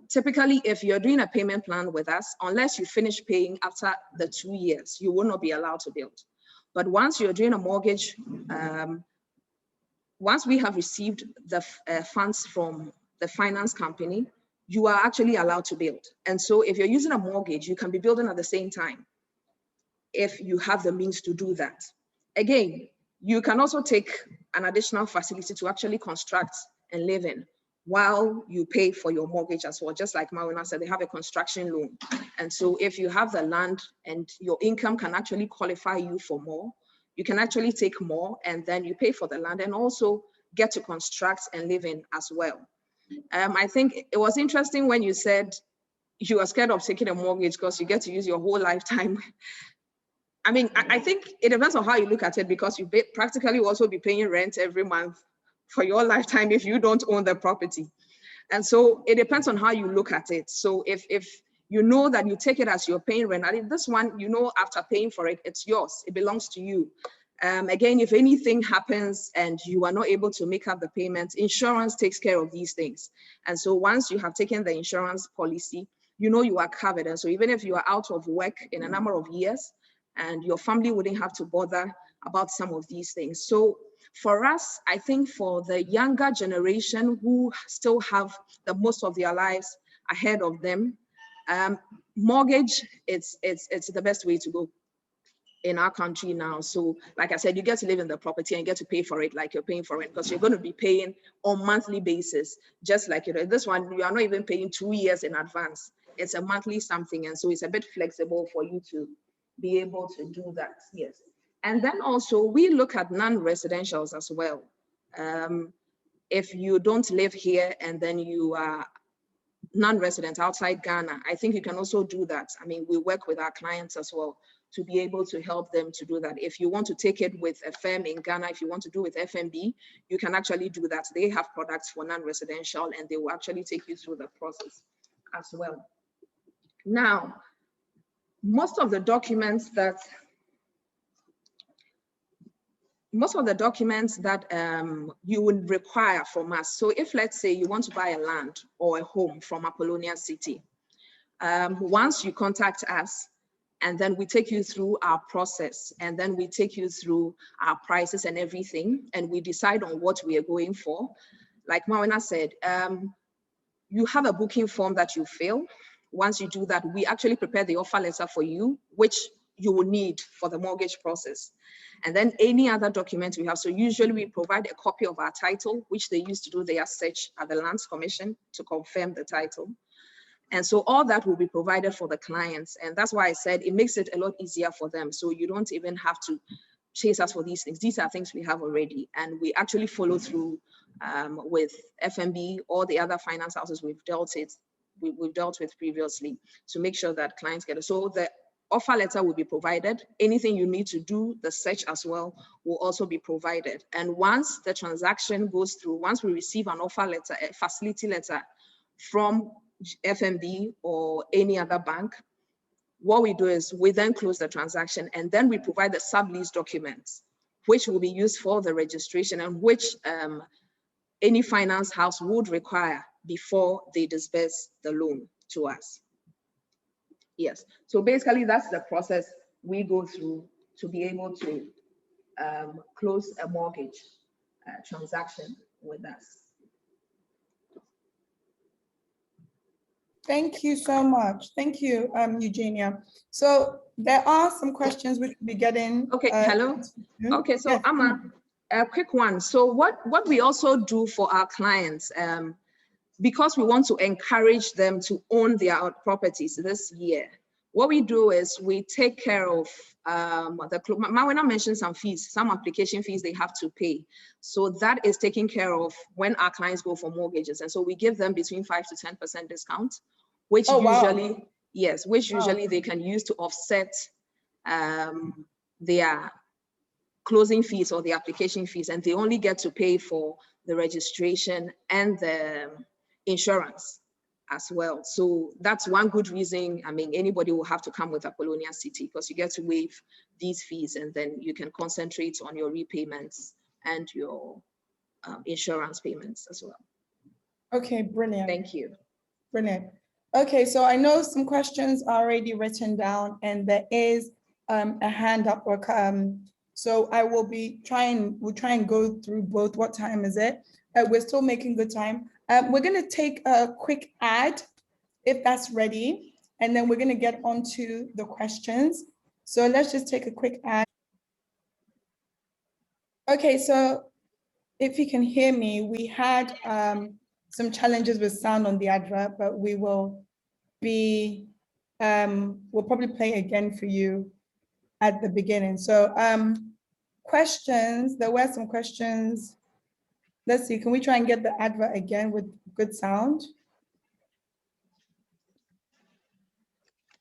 Typically, if you're doing a payment plan with us, unless you finish paying after the 2 years, you will not be allowed to build. But once you're doing a mortgage, once we have received the funds from the finance company, you are actually allowed to build. And so if you're using a mortgage, you can be building at the same time if you have the means to do that. Again, you can also take an additional facility to actually construct and live in while you pay for your mortgage as well. Just like Marina said, they have a construction loan. And so if you have the land and your income can actually qualify you for more, you can actually take more and then you pay for the land and also get to construct and live in as well. I think it was interesting when you said you are scared of taking a mortgage because you get to use your whole lifetime. I mean, I think it depends on how you look at it, because you practically also be paying rent every month for your lifetime if you don't own the property. And so it depends on how you look at it. So if you know that you take it as you're paying rent, and if this one, you know, after paying for it, it's yours, it belongs to you. Again, if anything happens and you are not able to make up the payments, insurance takes care of these things. And so once you have taken the insurance policy, you know you are covered. And so even if you are out of work in a number of years, and your family wouldn't have to bother about some of these things. So for us, I think for the younger generation who still have the most of their lives ahead of them, mortgage, it's the best way to go in our country now. So like I said, you get to live in the property and get to pay for it like you're paying for it, because you're going to be paying on monthly basis, just like, you know, this one, you are not even paying 2 years in advance. It's a monthly something. And so it's a bit flexible for you to be able to do that, yes. And then also we look at non-residentials as well. If you don't live here and then you are non-resident outside Ghana, I think you can also do that. I mean, we work with our clients as well to be able to help them to do that. If you want to take it with a firm in Ghana, if you want to do with FMB, you can actually do that. They have products for non-residential and they will actually take you through the process as well. Now, most of the documents that most of the documents that you would require from us. So if, let's say, you want to buy a land or a home from Apollonia City, once you contact us, and then we take you through our process, and then we take you through our prices and everything, and we decide on what we are going for. Like Mawena said, you have a booking form that you fill. Once you do that, we actually prepare the offer letter for you, which you will need for the mortgage process. And then any other documents we have. So usually we provide a copy of our title, which they use to do their search at the Lands Commission to confirm the title. And so all that will be provided for the clients. And that's why I said it makes it a lot easier for them. So you don't even have to chase us for these things. These are things we have already. And we actually follow through with FMB or the other finance houses we've dealt with previously to make sure that clients get it. So the offer letter will be provided. Anything you need to do, the search as well, will also be provided. And once the transaction goes through, once we receive an offer letter, a facility letter from FMB or any other bank, what we do is we then close the transaction, and then we provide the sublease documents, which will be used for the registration and which any finance house would require before they disperse the loan to us. Yes, so basically that's the process we go through to be able to close a mortgage transaction with us. Thank you so much. Thank you, Eugenia. So there are some questions which we'll be getting. Okay, hello. Okay, so yes. Amma, a quick one. So what we also do for our clients, because we want to encourage them to own their properties this year, what we do is we take care of Mawena mentioned some fees, some application fees they have to pay. So that is taken care of when our clients go for mortgages. And so we give them between 5 to 10% discount, which usually, wow. Yes, which usually wow. They can use to offset their closing fees or the application fees. And they only get to pay for the registration and the insurance as well. So that's one good reason. I mean, anybody will have to come with Apollonia City because you get to waive these fees, and then you can concentrate on your repayments and your insurance payments as well. Okay, brilliant. Thank you. Brilliant. Okay, so I know some questions are already written down, and there is a hand up. So I will be we'll try and go through both. What time is it? We're still making good time. We're going to take a quick ad, if that's ready, and then we're going to get onto the questions. So let's just take a quick ad. Okay, so if you can hear me, we had some challenges with sound on the advert, but we will be, we'll probably play again for you at the beginning. So questions, there were some questions. Let's see, can we try and get the advert again with good sound?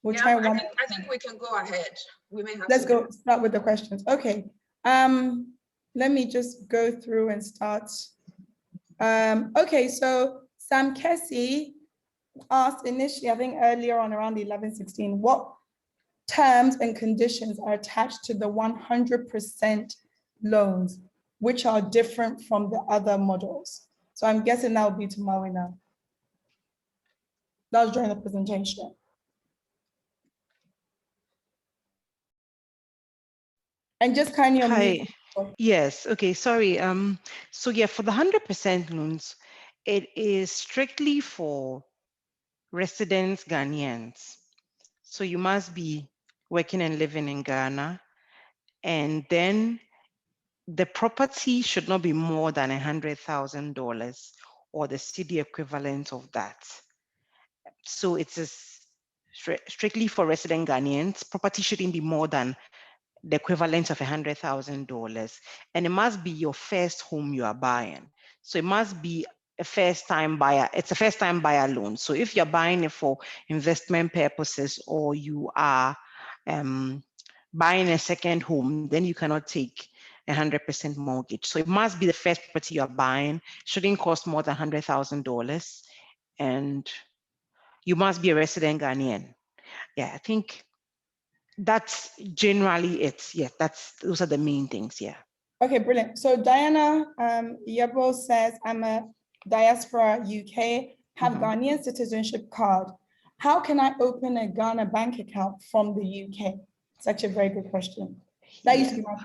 We'll try one. I think we can go ahead. We may have Let's go start with the questions. Okay. Let me just go through and start. Okay, so Sam Kessie asked initially, I think earlier on around 11:16, what terms and conditions are attached to the 100% loans, which are different from the other models? So I'm guessing that would be to Mawena. That was during the presentation. And just kind of. Hi. Yes, okay, sorry. So yeah, for the 100% loans, it is strictly for residents Ghanaians. So you must be working and living in Ghana, and then the property should not be more than $100,000 or the cedi equivalent of that. So it is strictly for resident Ghanaians. Property shouldn't be more than the equivalent of $100,000, and it must be your first home you are buying. So it must be a first-time buyer. It's a first-time buyer loan. So if you're buying it for investment purposes, or you are buying a second home, then you cannot take 100% mortgage. So it must be the first property you're buying. Shouldn't cost more than $100,000, and you must be a resident Ghanaian. Yeah, I think that's generally it. Yeah, those are the main things. Yeah. Okay, brilliant. So Diana Yebo says, I'm a diaspora UK, have Ghanaian citizenship card. How can I open a Ghana bank account from the UK? Such a very good question. That used to be my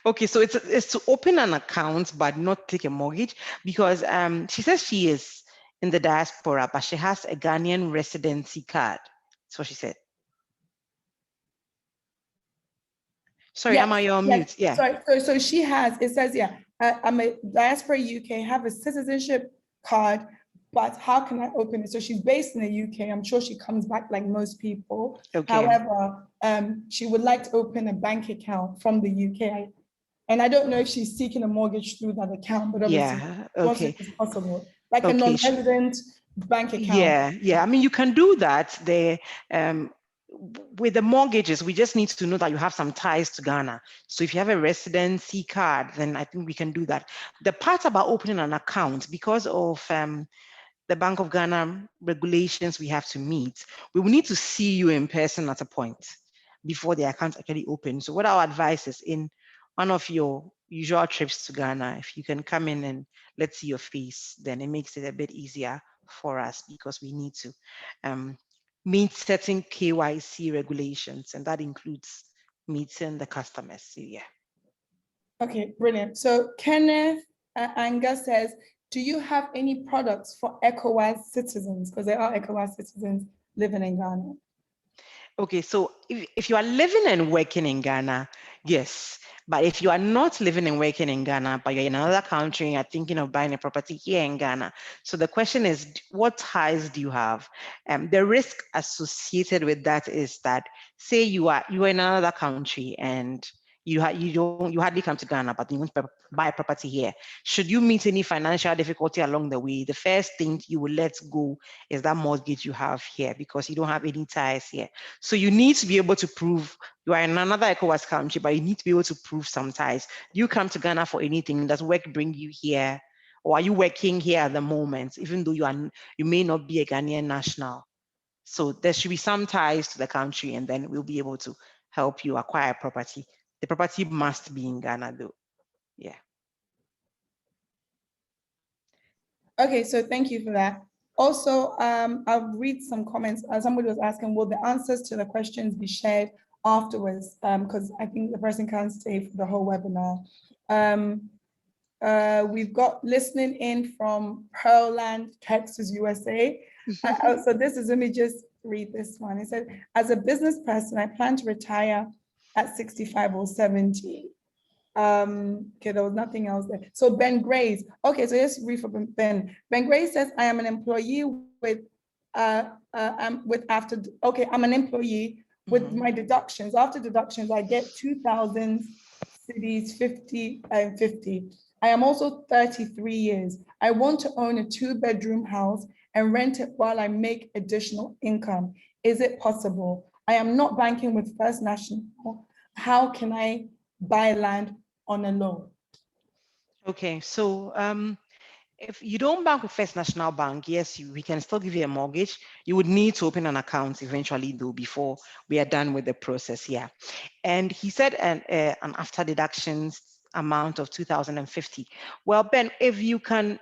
Okay, so it's to open an account but not take a mortgage, because she says she is in the diaspora, but she has a Ghanaian residency card. That's what she said. Sorry, yes, am I on yes. mute? Yeah. Sorry, so she has, it says, yeah, I'm a diaspora UK, have a citizenship card, but how can I open it? So she's based in the UK. I'm sure she comes back like most people. Okay. However, she would like to open a bank account from the UK. And I don't know if she's seeking a mortgage through that account, but obviously, Yeah. once Okay. it is possible, like a Okay. non-resident bank account. Yeah. I mean, you can do that. With the mortgages, we just need to know that you have some ties to Ghana. So if you have a residency card, then I think we can do that. The part about opening an account, because of the Bank of Ghana regulations we have to meet, we will need to see you in person at a point before the account actually opens. So what our advice is, in one of your usual trips to Ghana, if you can come in and let's see your face, then it makes it a bit easier for us, because we need to meet certain KYC regulations, and that includes meeting the customers. So yeah. Okay, brilliant. So Kenneth Anga says, do you have any products for ECOWAS citizens? Because there are ECOWAS citizens living in Ghana. Okay, so if you are living and working in Ghana, yes. But if you are not living and working in Ghana, but you're in another country and you're thinking of buying a property here in Ghana, so the question is, what ties do you have? The risk associated with that is that, say you are in another country and you hardly come to Ghana, but you want to buy a property here. Should you meet any financial difficulty along the way, the first thing you will let go is that mortgage you have here, because you don't have any ties here. So you need to be able to prove you are in another ECOWAS country, but you need to be able to prove some ties. Do you come to Ghana for anything? Does work bring you here? Or are you working here at the moment, even though you may not be a Ghanaian national? So there should be some ties to the country, and then we'll be able to help you acquire property. The property must be in Ghana though. Yeah. Okay, so thank you for that. Also, I'll read some comments. Somebody was asking, will the answers to the questions be shared afterwards? Because I think the person can't stay for the whole webinar. We've got listening in from Pearland, Texas, USA. So let me just read this one. It said, as a business person, I plan to retire at 65 or 70. Okay, there was nothing else there. So Ben Grace. Okay, so let's read for Ben. Ben Grace says, I am an employee with I'm an employee with my deductions. After deductions, I get 2,000 cedis, 50 and 50. I am also 33 years. I want to own a 2-bedroom house and rent it while I make additional income. Is it possible? I am not banking with First National. How can I buy land on a loan? Okay, so if you don't bank with First National Bank, yes, we can still give you a mortgage. You would need to open an account eventually, though, before we are done with the process. Yeah, and he said an after deductions amount of 2,050. Well, Ben, if you can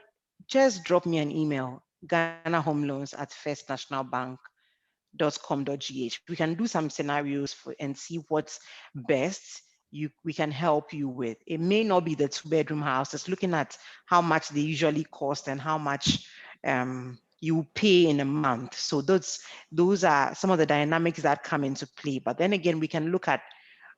just drop me an email, Ghana Home Loans at firstnationalbank.com.gh. We can do some scenarios and see what's best we can help you with. It may not be the 2-bedroom house. It's looking at how much they usually cost and how much you pay in a month. So those are some of the dynamics that come into play. But then again, we can look at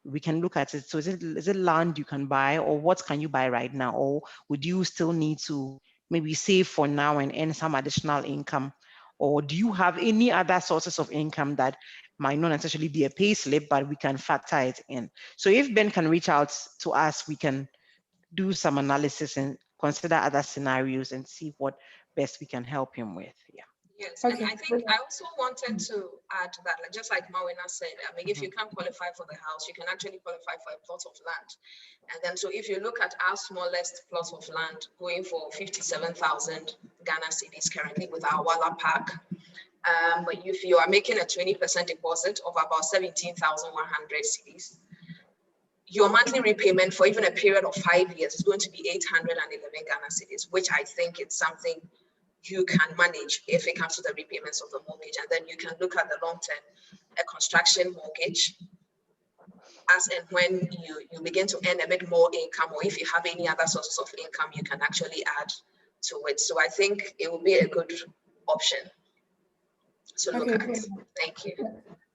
it. So is it land you can buy, or what can you buy right now? Or would you still need to maybe save for now and earn some additional income? Or do you have any other sources of income that might not necessarily be a pay slip, but we can factor it in? So if Ben can reach out to us, we can do some analysis and consider other scenarios and see what best we can help him with. Yeah. Yes, okay. And I think I also wanted to add that, like, just like Mawena said, I mean, if you can't qualify for the house, you can actually qualify for a plot of land. And then, so if you look at our smallest plot of land going for 57,000 Ghana cedis currently with our Walla Park, but if you are making a 20% deposit of about 17,100 cedis, your monthly repayment for even a period of 5 years is going to be 811 Ghana cedis, which I think it's something you can manage if it comes to the repayments of the mortgage. And then you can look at the long-term construction mortgage as and when you begin to earn a bit more income, or if you have any other sources of income, you can actually add to it. So I think it will be a good option to look at. Thank you.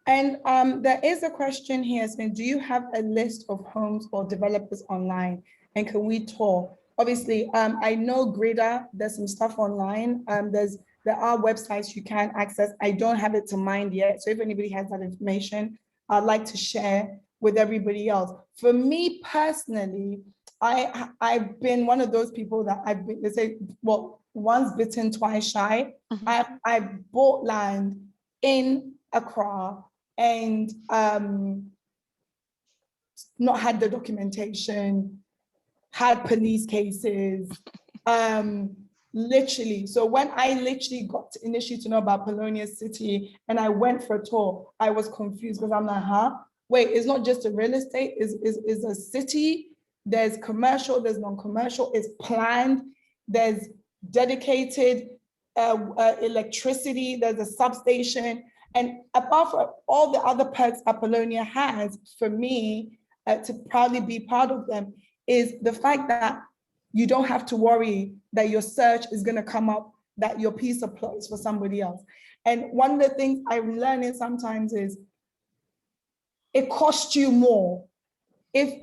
And there is a question here saying, do you have a list of homes or developers online, and can we tour? Obviously, I know Grader, there's some stuff online. There are websites you can access. I don't have it to mind yet. So if anybody has that information, I'd like to share with everybody else. For me personally, I've been one of those people that they say, well, once bitten, twice shy. I bought land in Accra and not had the documentation, had police cases, literally. So when I literally got initially to know about Apollonia City and I went for a tour, I was confused because I'm like, wait, it's not just a real estate, it's a city. There's commercial, there's non-commercial, it's planned, there's dedicated electricity, there's a substation. And apart from all the other perks Apollonia has, for me, to proudly be part of them, is the fact that you don't have to worry that your search is going to come up, that your piece of plot is for somebody else. And one of the things I'm learning sometimes is it costs you more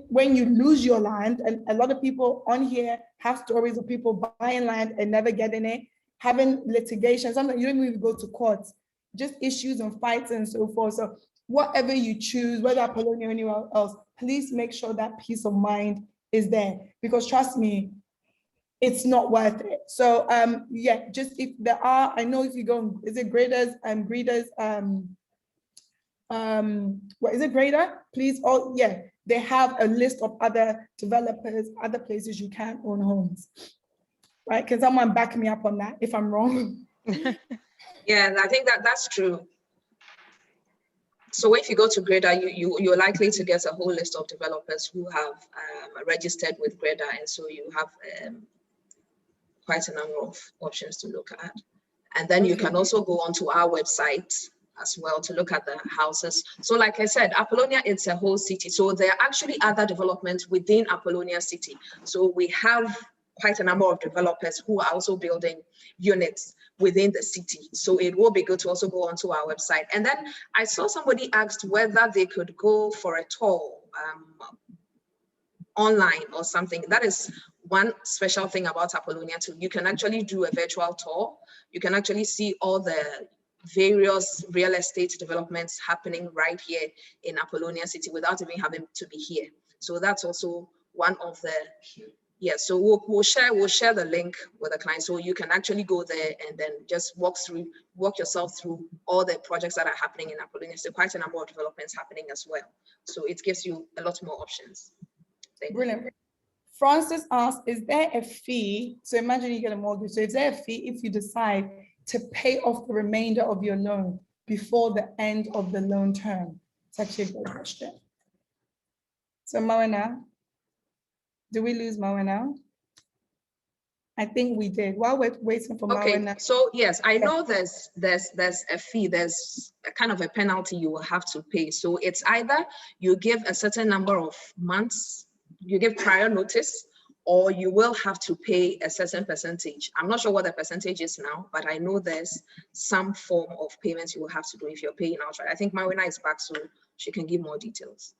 when you lose your land. And a lot of people on here have stories of people buying land and never getting it, having litigation. Sometimes you don't even go to court, just issues and fights and so forth. So whatever you choose, whether Apollonia or anywhere else, please make sure that peace of mind is there, because trust me, it's not worth it. So yeah, just if there are, I know if you go, is it Graders, what is it, Grader? Please, yeah, they have a list of other developers, other places you can own homes. Right? Can someone back me up on that if I'm wrong? Yeah, I think that's true. So if you go to Grader, you're likely to get a whole list of developers who have registered with Grader, and so you have quite a number of options to look at. And then you can also go onto our website as well to look at the houses. So like I said, Apollonia, it's a whole city. So there are actually other developments within Apollonia City. So we have quite a number of developers who are also building units within the city. So it will be good to also go onto our website. And then I saw somebody asked whether they could go for a tour online or something. That is one special thing about Apollonia too. You can actually do a virtual tour. You can actually see all the various real estate developments happening right here in Apollonia City without even having to be here. So that's also one of the, yeah, so we'll share the link with the client, so you can actually go there and then just walk yourself through all the projects that are happening in Apollonia. So quite a number of developments happening as well. So it gives you a lot more options. Brilliant. Francis asked, is there a fee? So imagine you get a mortgage. So is there a fee if you decide to pay off the remainder of your loan before the end of the loan term? It's actually a good question. So Moana, do we lose Moana? I think we did. While we're waiting for Moana. Okay, so yes, I know there's a fee, there's a kind of a penalty you will have to pay. So it's either you give a certain number of months, you give prior notice, or you will have to pay a certain percentage. I'm not sure what the percentage is now, but I know there's some form of payments you will have to do if you're paying outright. I think Marina is back, so she can give more details.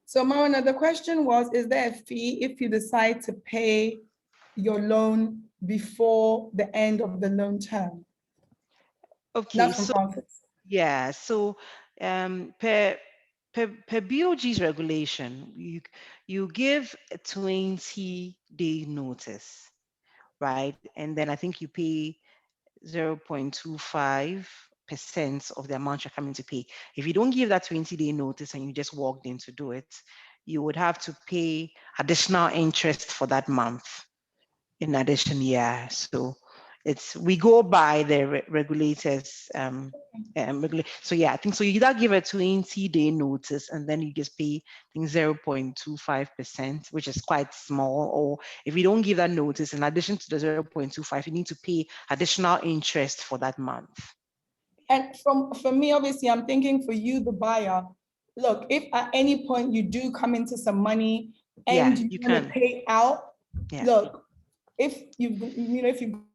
So Marina, the question was, is there a fee if you decide to pay your loan before the end of the loan term? Okay, yeah, so per BOG's regulation, you give a 20-day notice, right? And then I think you pay 0.25% of the amount you're coming to pay. If you don't give that 20-day notice and you just walked in to do it, you would have to pay additional interest for that month. In addition, yeah. So we go by the regulators. So yeah, I think so. You either give a 20-day notice and then you just pay, I think 0.25%, which is quite small. Or if you don't give that notice, in addition to the 0.25, you need to pay additional interest for that month. And for me, obviously, I'm thinking for you, the buyer. Look, if at any point you do come into some money and you want to pay out, look, if you've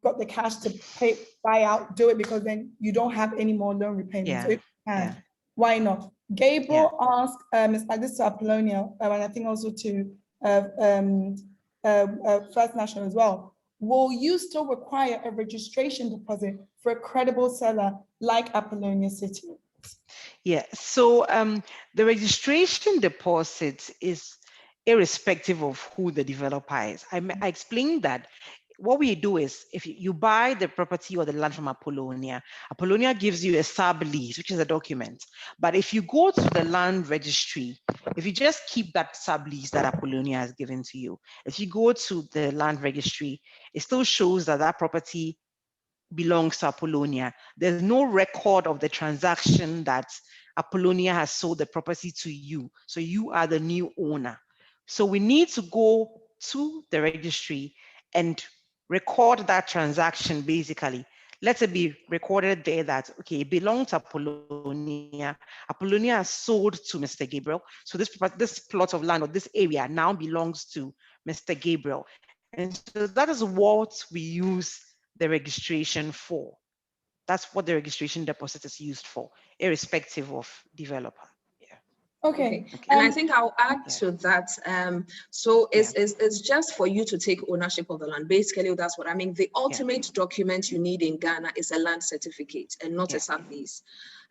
got the cash to buy out, do it, because then you don't have any more loan repayments. So if you can, why not? Gabriel asked, it's like this to Apollonia, and I think also to First National as well. Will you still require a registration deposit for a credible seller like Apollonia City? Yeah, so the registration deposit is irrespective of who the developer is. I explained that what we do is, if you buy the property or the land from Apollonia, Apollonia gives you a sub-lease, which is a document. But if you go to the land registry, if you just keep that sub-lease that Apollonia has given to you, if you go to the land registry, it still shows that that property belongs to Apollonia. There's no record of the transaction that Apollonia has sold the property to you. So you are the new owner. So we need to go to the registry and record that transaction, basically. Let it be recorded there that, okay, it belongs to Apollonia. Apollonia has sold to Mr. Gabriel. So this plot of land or this area now belongs to Mr. Gabriel. And so that is what we use the registration for. That's what the registration deposit is used for, irrespective of developer. Okay. And I think I'll add to that. So it's just for you to take ownership of the land. Basically, that's what I mean. The ultimate document you need in Ghana is a land certificate and not a sublease.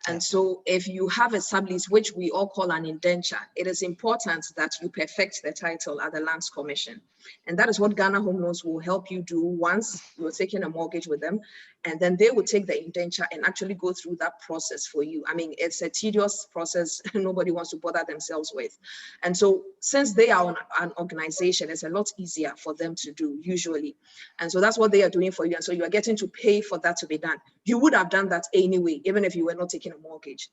And so if you have a sublease, which we all call an indenture, it is important that you perfect the title at the Lands Commission. And that is what Ghana Home Loans will help you do once you're taking a mortgage with them. And then they will take the indenture and actually go through that process for you. I mean, it's a tedious process nobody wants to bother themselves with. And so since they are an organization, it's a lot easier for them to do usually. And so that's what they are doing for you. And so you are getting to pay for that to be done. You would have done that anyway, even if you were not taking a mortgage.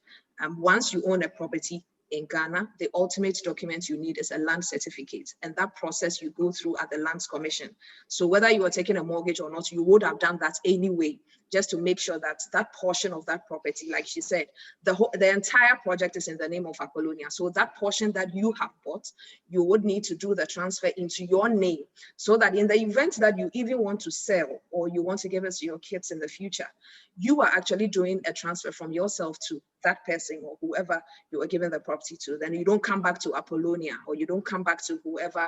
Once you own a property in Ghana, the ultimate document you need is a land certificate. And that process you go through at the Lands Commission. So whether you are taking a mortgage or not, you would have done that anyway, just to make sure that that portion of that property, like she said, the entire project is in the name of Apollonia. So that portion that you have bought, you would need to do the transfer into your name, so that in the event that you even want to sell or you want to give it to your kids in the future, you are actually doing a transfer from yourself to that person or whoever you are giving the property to. Then you don't come back to Apollonia, or you don't come back to whoever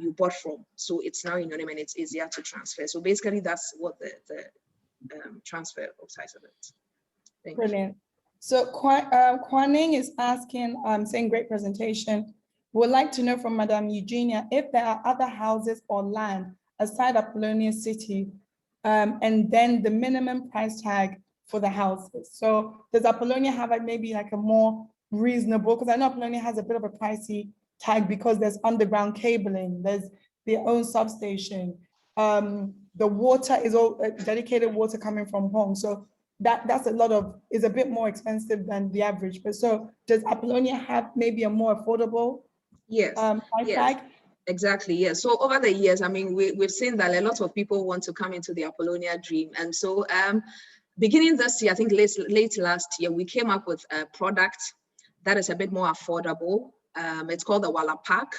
you bought from. So it's now in your name and it's easier to transfer. So basically that's what the transfer of title is. Brilliant. So Kwaning is asking, saying great presentation. Would like to know from Madam Eugenia if there are other houses or land aside Apollonia City, and then the minimum price tag for the houses. So does Apollonia have maybe like a more reasonable, because I know Apollonia has a bit of a pricey tag because there's underground cabling, there's their own substation. The water is all dedicated water coming from home. So that's is a bit more expensive than the average. But so does Apollonia have maybe a more affordable price tag? Exactly, yes. So over the years, I mean, we've seen that a lot of people want to come into the Apollonia dream. And so beginning this year, I think late last year, we came up with a product that is a bit more affordable. It's called the Walla Park.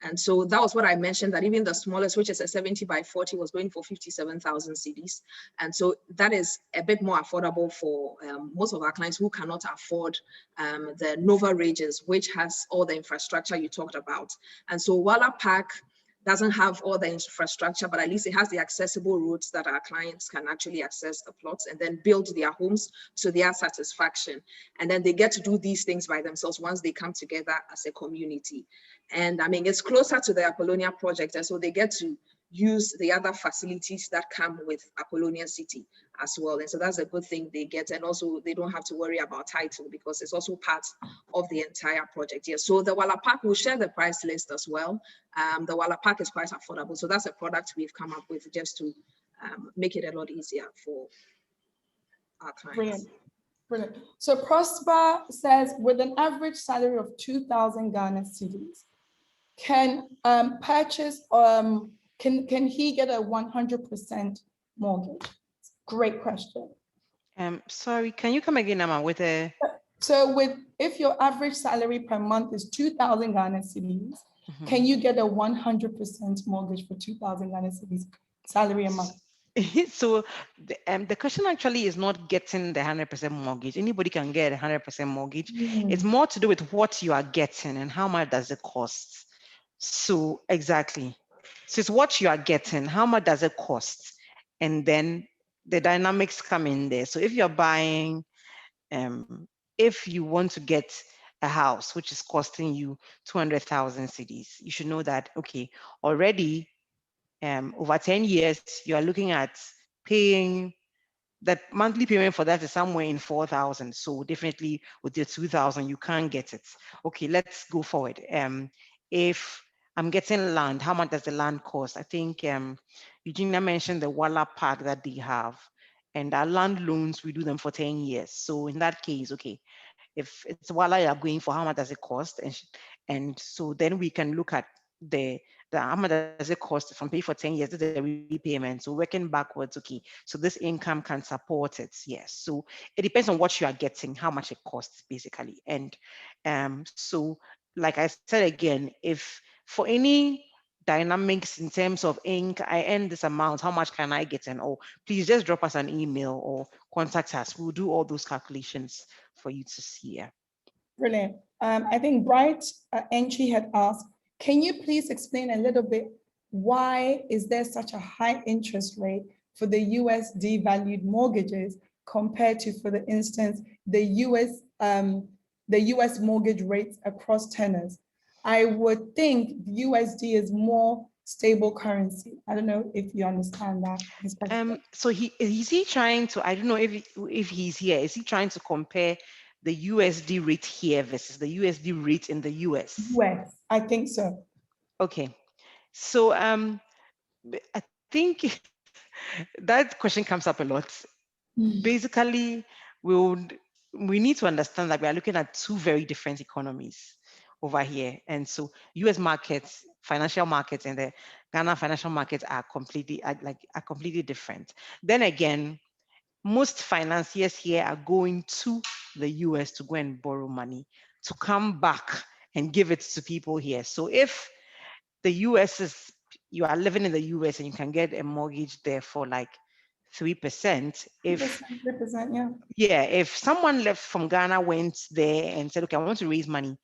And so that was what I mentioned, that even the smallest, which is a 70 by 40, was going for 57,000 cedis. And so that is a bit more affordable for most of our clients who cannot afford the Nova Ranges, which has all the infrastructure you talked about. And so Walla Park doesn't have all the infrastructure, but at least it has the accessible routes that our clients can actually access the plots and then build their homes to their satisfaction. And then they get to do these things by themselves once they come together as a community. And I mean, it's closer to the Apollonia project, and so they get to use the other facilities that come with Apollonia City as well. And so that's a good thing they get. And also they don't have to worry about title because it's also part of the entire project here. So the Walla Park, will share the price list as well. The Walla Park is quite affordable. So that's a product we've come up with just to make it a lot easier for our clients. Brilliant. Brilliant. So Prosper says, with an average salary of 2,000 Ghana cedis, can can he get a 100% mortgage? Great question. Sorry, can you come again, Amma, with a... So if your average salary per month is 2,000 Ghana cedis, can you get a 100% mortgage for 2,000 Ghana cedis salary a month? So the question actually is not getting the 100% mortgage. Anybody can get a 100% mortgage. It's more to do with what you are getting and how much does it cost. So exactly. So it's what you are getting, how much does it cost? And then the dynamics come in there. So if you're buying, if you want to get a house which is costing you 200,000 cedis, you should know that, okay, already over 10 years, you are looking at paying, that monthly payment for that is somewhere in 4,000. So definitely with your 2,000, you can't get it. Okay, let's go forward. If I'm getting land, how much does the land cost? I think Eugenia mentioned the Walla Park that they have, and our land loans, we do them for 10 years. So in that case, okay, if it's Walla you're going for, how much does it cost? And so then we can look at the how much does it cost from pay for 10 years, this is the repayment. So working backwards, okay, so this income can support it. Yes. So it depends on what you are getting, how much it costs basically. And so like I said again, if for any dynamics in terms of ink, I earn this amount, how much can I get? And oh, please just drop us an email or contact us. We'll do all those calculations for you to see. Yeah. Brilliant. I think Bright Entry had asked, can you please explain a little bit why is there such a high interest rate for the USD valued mortgages compared to, for the instance, the US mortgage rates across tenors? I would think USD is more stable currency. I don't know if you understand that. So is he trying to, I don't know if he's here, is he trying to compare the USD rate here versus the USD rate in the US? Yes, I think so. Okay, so I think that question comes up a lot. Basically, we need to understand that we are looking at two very different economies over here. And so US markets, financial markets, and the Ghana financial markets are completely different. Then again, most financiers here are going to the US to go and borrow money to come back and give it to people here. So if the US is, you are living in the US and you can get a mortgage there for like 3%. If 3%, yeah, if someone left from Ghana went there and said, okay, I want to raise money,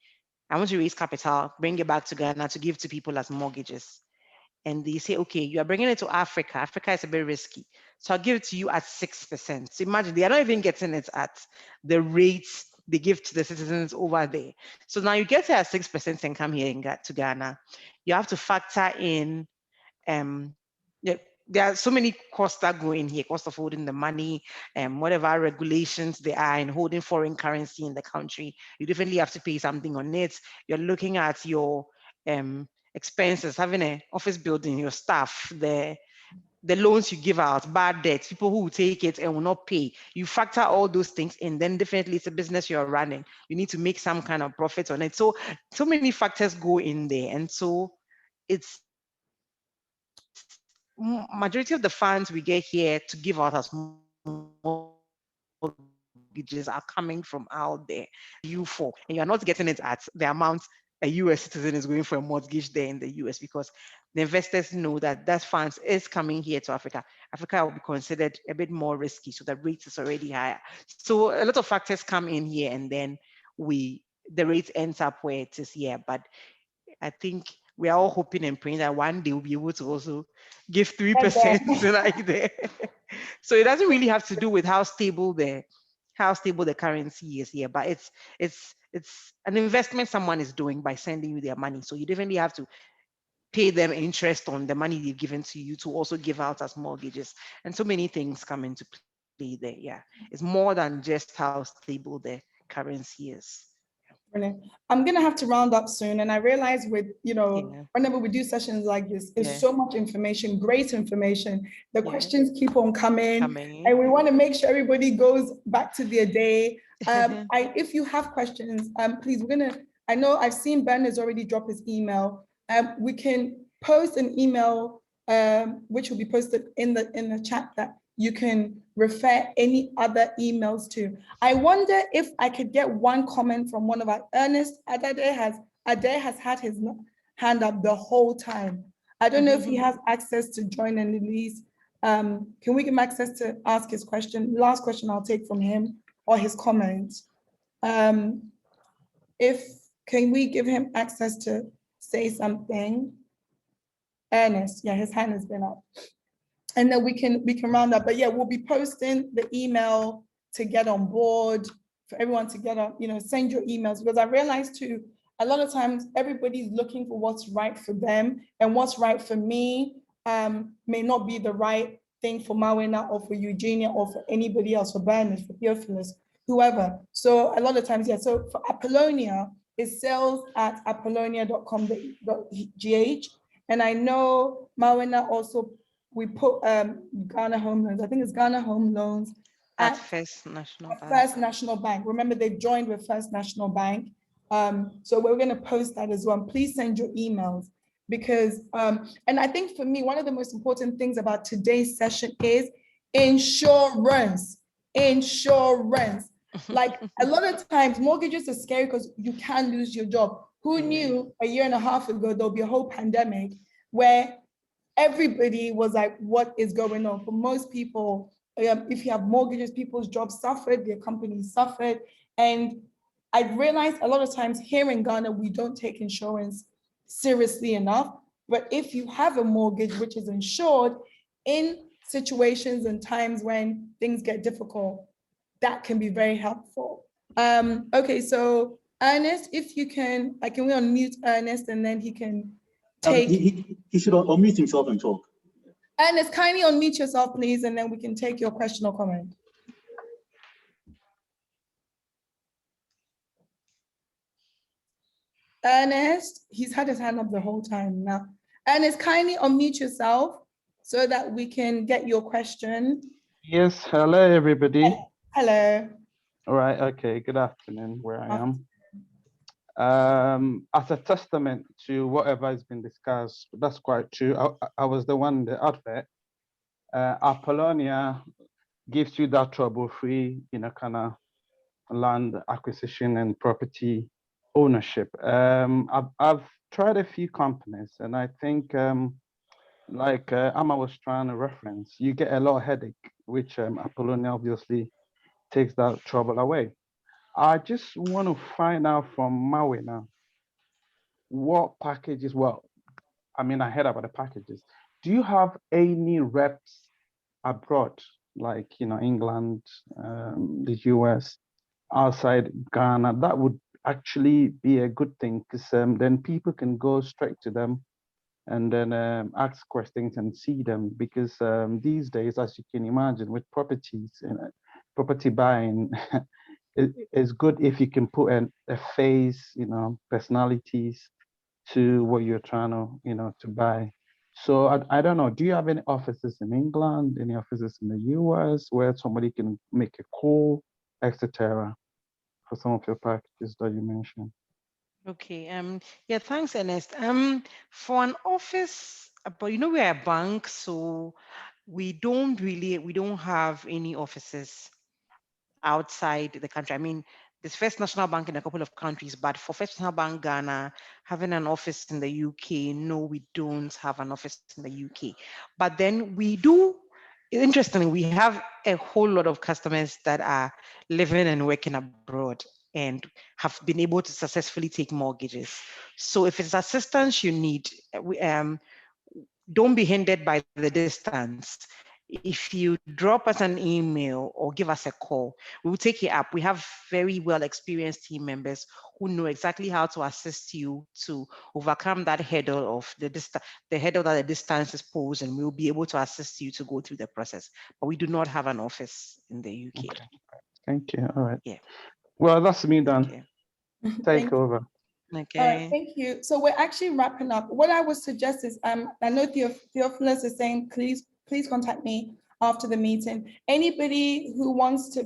I want to raise capital, bring it back to Ghana to give to people as mortgages. And they say, okay, you are bringing it to Africa. Africa is a bit risky. So I'll give it to you at 6%. So imagine they are not even getting it at the rates they give to the citizens over there. So now you get it at 6% and come here and get to Ghana. You have to factor in, there are so many costs that go in here, cost of holding the money, whatever regulations there are in holding foreign currency in the country. You definitely have to pay something on it. You're looking at your expenses, having an office building, your staff, the loans you give out, bad debts, people who will take it and will not pay. You factor all those things in, then definitely it's a business you're running. You need to make some kind of profit on it. So many factors go in there. And so it's majority of the funds we get here to give out as mortgages are coming from out there. And you're not getting it at the amount a US citizen is going for a mortgage there in the US, because the investors know that that funds is coming here to Africa. Africa will be considered a bit more risky, so the rate is already higher. So a lot of factors come in here, and then the rate ends up where it is here. But I think we are all hoping and praying that one day we'll be able to also give 3% like there. So it doesn't really have to do with how stable the currency is here, but it's an investment someone is doing by sending you their money. So you definitely have to pay them interest on the money they've given to you to also give out as mortgages. And so many things come into play there. Yeah, it's more than just how stable the currency is. Brilliant. I'm gonna have to round up soon, and I realize with Yeah. whenever we do sessions like this, it's Yeah. so much information, great information. The Yeah. questions keep on coming, Coming. and we want to make sure everybody goes back to their day. If you have questions, please, I know I've seen Ben has already dropped his email. We can post an email, which will be posted in the chat, that you can refer any other emails to. I wonder if I could get one comment from one of our Ernest. Adair has had his hand up the whole time. I don't know if he has access to join and release. Can we give him access to ask his question? Last question I'll take from him, or his comment. Can we give him access to say something? Ernest, yeah, his hand has been up. And then we can round up. But yeah, we'll be posting the email to get on board, for everyone to get on, send your emails, because I realized too, a lot of times everybody's looking for what's right for them, and what's right for me may not be the right thing for Mawena or for Eugenia or for anybody else, for Bernard, for Theophilus, whoever. So a lot of times, yeah, so for Apollonia, it's sales@apollonia.com.gh. And I know Mawena also, we put Ghana Home Loans. I think it's Ghana Home Loans at First National Bank. First National Bank. Remember, they've joined with First National Bank. So we're going to post that as well. Please send your emails, because, and I think for me, one of the most important things about today's session is insurance. Insurance. Like, a lot of times mortgages are scary because you can lose your job. Who knew a year and a half ago there'll be a whole pandemic where everybody was like, what is going on? For most people, if you have mortgages, people's jobs suffered, their companies suffered. And I realized a lot of times here in Ghana, we don't take insurance seriously enough. But if you have a mortgage which is insured, in situations and times when things get difficult, that can be very helpful. Okay, so Ernest, if you can we unmute Ernest, and then he can take. He should unmute himself and talk. Ernest, kindly unmute yourself, please, and then we can take your question or comment. Ernest, he's had his hand up the whole time now. Ernest, kindly unmute yourself so that we can get your question. Yes, hello everybody. Hello. All right, okay, good afternoon, where I am. As a testament to whatever has been discussed, that's quite true. I was the one in the advert. Apollonia gives you that trouble-free, kind of land acquisition and property ownership. I've tried a few companies, and I think, like Amma was trying to reference, you get a lot of headache, which Apollonia obviously takes that trouble away. I just want to find out from Mawena what packages, I heard about the packages. Do you have any reps abroad, like, England, the US, outside Ghana? That would actually be a good thing, because then people can go straight to them and then ask questions and see them, because these days, as you can imagine, with properties and property buying, it's good if you can put a face, personalities to what you're trying to, to buy. So I don't know, do you have any offices in England, any offices in the US where somebody can make a call, etc., for some of your packages that you mentioned? Okay. Yeah, thanks, Ernest. For an office, but we're a bank, so we don't have any offices outside the country. There's First National Bank in a couple of countries, but for First National Bank Ghana, having an office in the UK, no, we don't have an office in the UK. But then we do, interestingly, we have a whole lot of customers that are living and working abroad and have been able to successfully take mortgages. So if it's assistance you need, don't be hindered by the distance. If you drop us an email or give us a call, we will take it up. We have very well experienced team members who know exactly how to assist you to overcome that hurdle of the hurdle that the distances pose, and we will be able to assist you to go through the process. But we do not have an office in the UK. Okay. Thank you. All right. Yeah. Well, that's me done. Okay. take over. Okay. Thank you. So we're actually wrapping up. What I would suggest is, I know Theophilus is saying, please contact me after the meeting. Anybody who wants to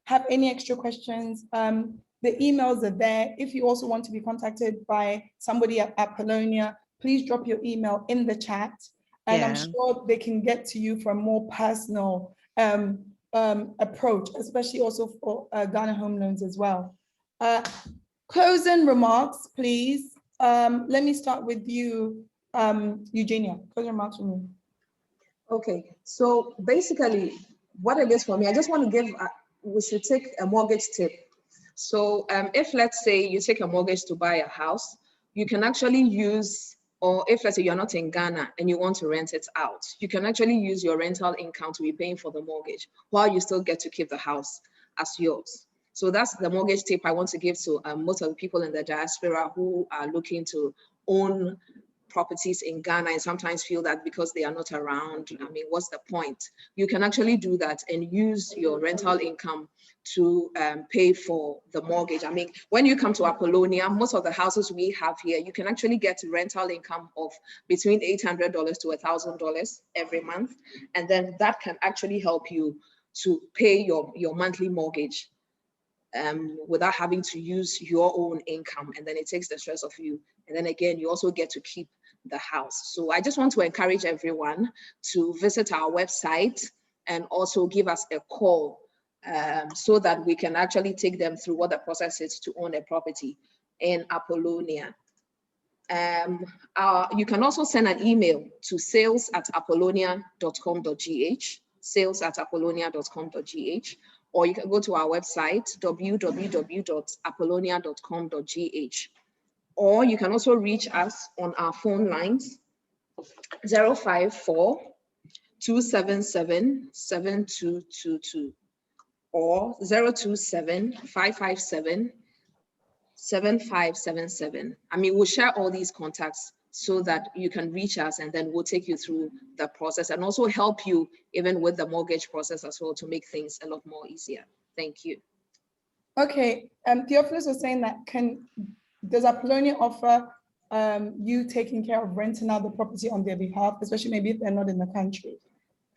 have any extra questions, the emails are there. If you also want to be contacted by somebody at Apollonia, please drop your email in the chat, and I'm sure they can get to you for a more personal approach, especially also for Ghana Home Loans as well. Closing remarks, please. Let me start with you, Eugenia. Closing remarks from you. Okay, so basically what it is for me, I just want to give, we should take a mortgage tip. So if let's say you take a mortgage to buy a house, you can actually use, or if let's say you're not in Ghana and you want to rent it out, you can actually use your rental income to be paying for the mortgage while you still get to keep the house as yours. So that's the mortgage tip I want to give to most of the people in the diaspora who are looking to own properties in Ghana and sometimes feel that because they are not around, I mean, what's the point? You can actually do that and use your rental income to pay for the mortgage. I mean, when you come to Apollonia, most of the houses we have here, you can actually get rental income of between $800 to $1,000 every month. And then that can actually help you to pay your monthly mortgage without having to use your own income. And then it takes the stress off you. And then again, you also get to keep the house. So I just want to encourage everyone to visit our website and also give us a call so that we can actually take them through what the process is to own a property in Apollonia. You can also send an email to sales@apollonia.com.gh, sales@apollonia.com.gh, or you can go to our website, www.apollonia.com.gh. Or you can also reach us on our phone lines, 054-277-7222 or 027-557-7577. I mean, we'll share all these contacts so that you can reach us, and then we'll take you through the process and also help you even with the mortgage process as well to make things a lot more easier. Thank you. Okay, Theophilus was saying that does Apollonia offer you taking care of renting out the property on their behalf, especially maybe if they're not in the country?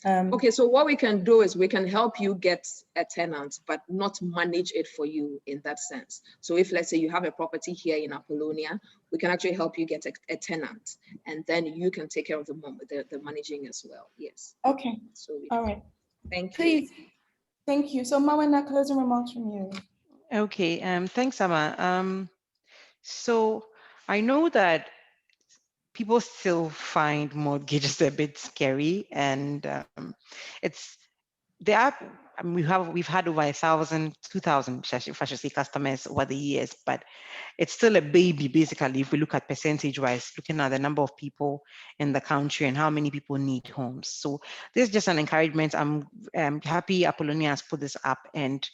Okay, so what we can do is we can help you get a tenant, but not manage it for you in that sense. So if let's say you have a property here in Apollonia, we can actually help you get a tenant, and then you can take care of the managing as well. Yes. Okay. So all right. Thank you. Please. Thank you. So Mawena, closing remarks from you. Okay. Thanks, Amma. So I know that people still find mortgages a bit scary, and we've had over 1,000, 2,000, if I should say, customers over the years, but it's still a baby basically if we look at percentage-wise, looking at the number of people in the country and how many people need homes. So this is just an encouragement. I'm happy Apollonia has put this up, and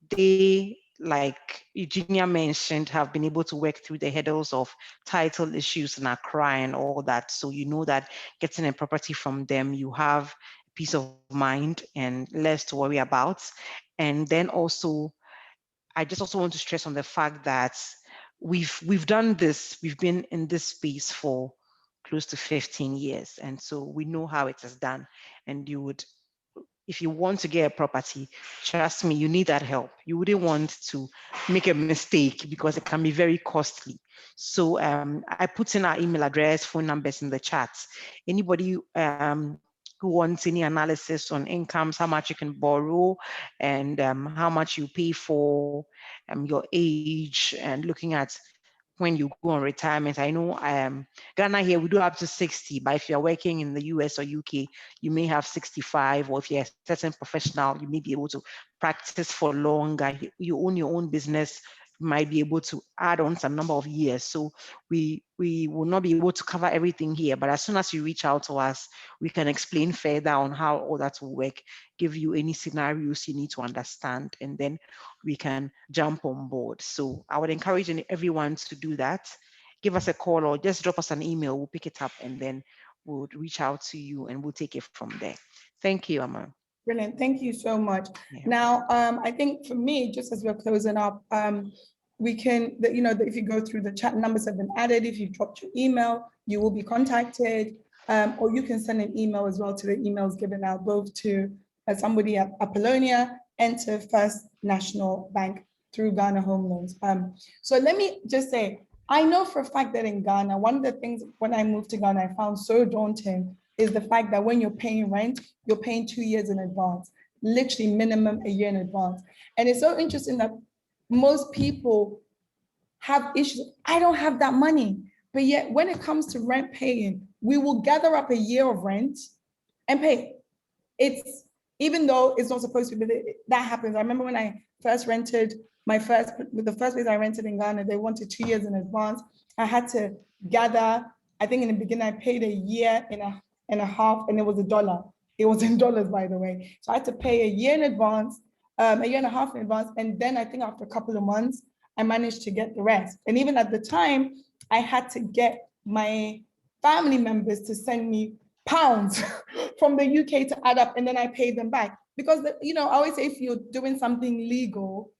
they, like Eugenia mentioned, have been able to work through the hurdles of title issues in Accra and all that. So you know that getting a property from them, you have peace of mind and less to worry about. And then also, I just also want to stress on the fact that we've done this, we've been in this space for close to 15 years. And so we know how it is done. And if you want to get a property, trust me, you need that help. You wouldn't want to make a mistake because it can be very costly. So I put in our email address, phone numbers in the chat. Anybody who wants any analysis on incomes, how much you can borrow, and how much you pay for your age, and looking at when you go on retirement. I know Ghana here, we do up to 60, but if you're working in the US or UK, you may have 65, or if you're a certain professional, you may be able to practice for longer. You own your own business, you might be able to add on some number of years. So we will not be able to cover everything here, but as soon as you reach out to us, we can explain further on how all that will work, give you any scenarios you need to understand, and then we can jump on board. So I would encourage everyone to do that. Give us a call or just drop us an email. We'll pick it up, and then we'll reach out to you and we'll take it from there. Thank you, Amma. Brilliant. Thank you so much. Yeah. Now, I think for me, just as we're closing up, we can, if you go through the chat, numbers have been added. If you dropped your email, you will be contacted, or you can send an email as well to the emails given out, both to somebody at Apollonia and to First National Bank through Ghana Home Loans. So let me just say, I know for a fact that in Ghana, one of the things when I moved to Ghana, I found so daunting is the fact that when you're paying rent, you're paying 2 years in advance, literally minimum a year in advance. And it's so interesting that most people have issues. I don't have that money, but yet when it comes to rent paying, we will gather up a year of rent and pay. It's, even though it's not supposed to be, but that happens. I remember when I first rented the first place I rented in Ghana, they wanted 2 years in advance. I had to gather, I think in the beginning, I paid a year and a half, and it was $1. It was in dollars, by the way. So I had to pay a year in advance, a year and a half in advance. And then I think after a couple of months, I managed to get the rest. And even at the time, I had to get my family members to send me pounds from the UK to add up, and then I paid them back. Because, I always say if you're doing something legal,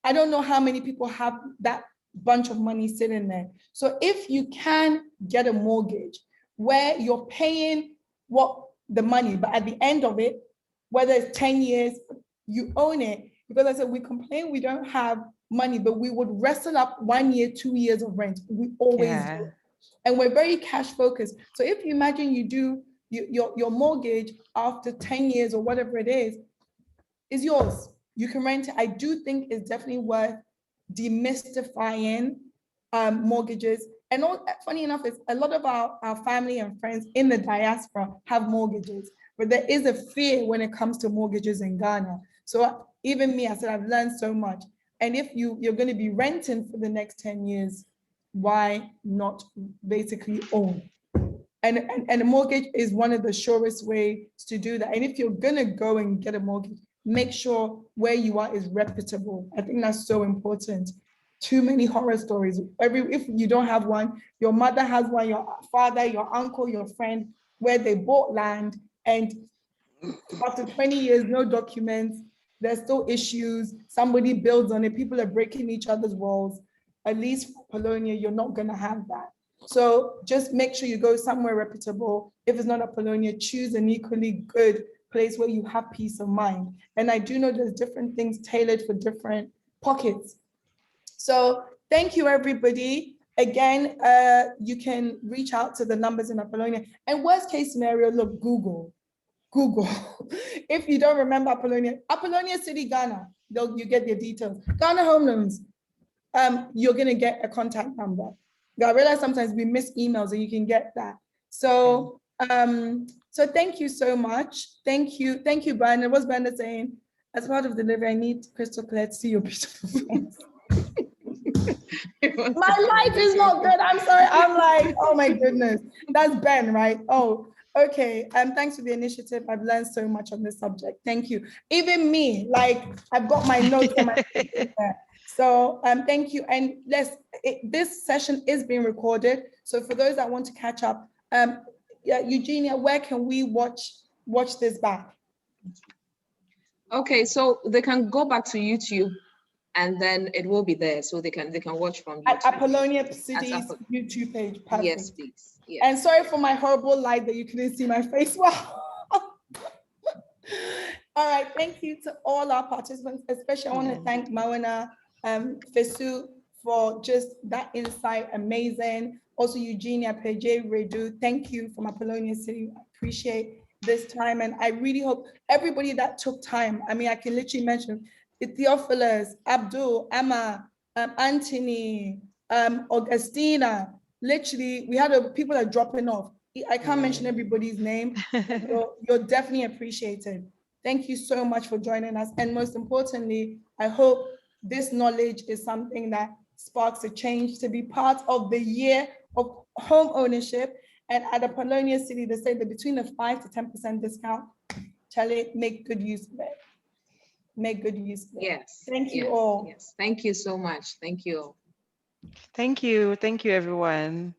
I don't know how many people have that bunch of money sitting there. So if you can get a mortgage where you're paying the money, but at the end of it, whether it's 10 years, you own it. Because I said, we complain we don't have money, but we would wrestle up 1 year, 2 years of rent. We always do. And we're very cash focused. So if you imagine you do your mortgage after 10 years or whatever it is yours. You can rent it. I do think it's definitely worth demystifying mortgages. And funny enough, is a lot of our family and friends in the diaspora have mortgages, but there is a fear when it comes to mortgages in Ghana. So even me, I said, I've learned so much. And if you're going to be renting for the next 10 years, why not basically own? And a mortgage is one of the surest ways to do that. And if you're going to go and get a mortgage, make sure where you are is reputable. I think that's so important. Too many horror stories. If you don't have one, your mother has one, your father, your uncle, your friend, where they bought land, and after 20 years, no documents, there's still issues, somebody builds on it, people are breaking each other's walls. At least for Apollonia, you're not gonna have that. So just make sure you go somewhere reputable. If it's not Apollonia, choose an equally good place where you have peace of mind. And I do know there's different things tailored for different pockets. So thank you, everybody. Again, you can reach out to the numbers in Apollonia. And worst case scenario, look, Google. If you don't remember Apollonia City, Ghana, you get their details. Ghana Home Loans, you're gonna get a contact number. I realize sometimes we miss emails and you can get that. So, so thank you so much. Thank you, Bernard. What's Bernard saying? As part of delivery, I need crystal clear to see your beautiful face. My life is not good. I'm sorry. I'm like, oh my goodness. That's Ben, right? Oh, okay. Thanks for the initiative. I've learned so much on this subject. Thank you. Even me, like I've got my notes on my there. So thank you. And this session is being recorded. So for those that want to catch up, Eugenia, where can we watch this back? Okay, so they can go back to YouTube, and then it will be there, so they can watch from YouTube. At Apollonia City's YouTube page. Perfect. Yes, please. Yes. And sorry for my horrible light that you couldn't see my face well. All right, thank you to all our participants, especially I want to thank Mawana Fesu for just that insight, amazing. Also Eugenia, Peje, Redu, thank you from Apollonia City. I appreciate this time, and I really hope everybody that took time, I mean, I can literally mention Theophilus, Abdul, Emma, Anthony, Augustina, literally, we had people are dropping off. I can't mention everybody's name. So you're definitely appreciated. Thank you so much for joining us. And most importantly, I hope this knowledge is something that sparks a change to be part of the year of home ownership. And at Apollonia City, they say that between a 5 to 10% discount, make good use of it. Make good use of it. Yes. Thank you all. Yes. Thank you so much. Thank you. Thank you. Thank you, everyone.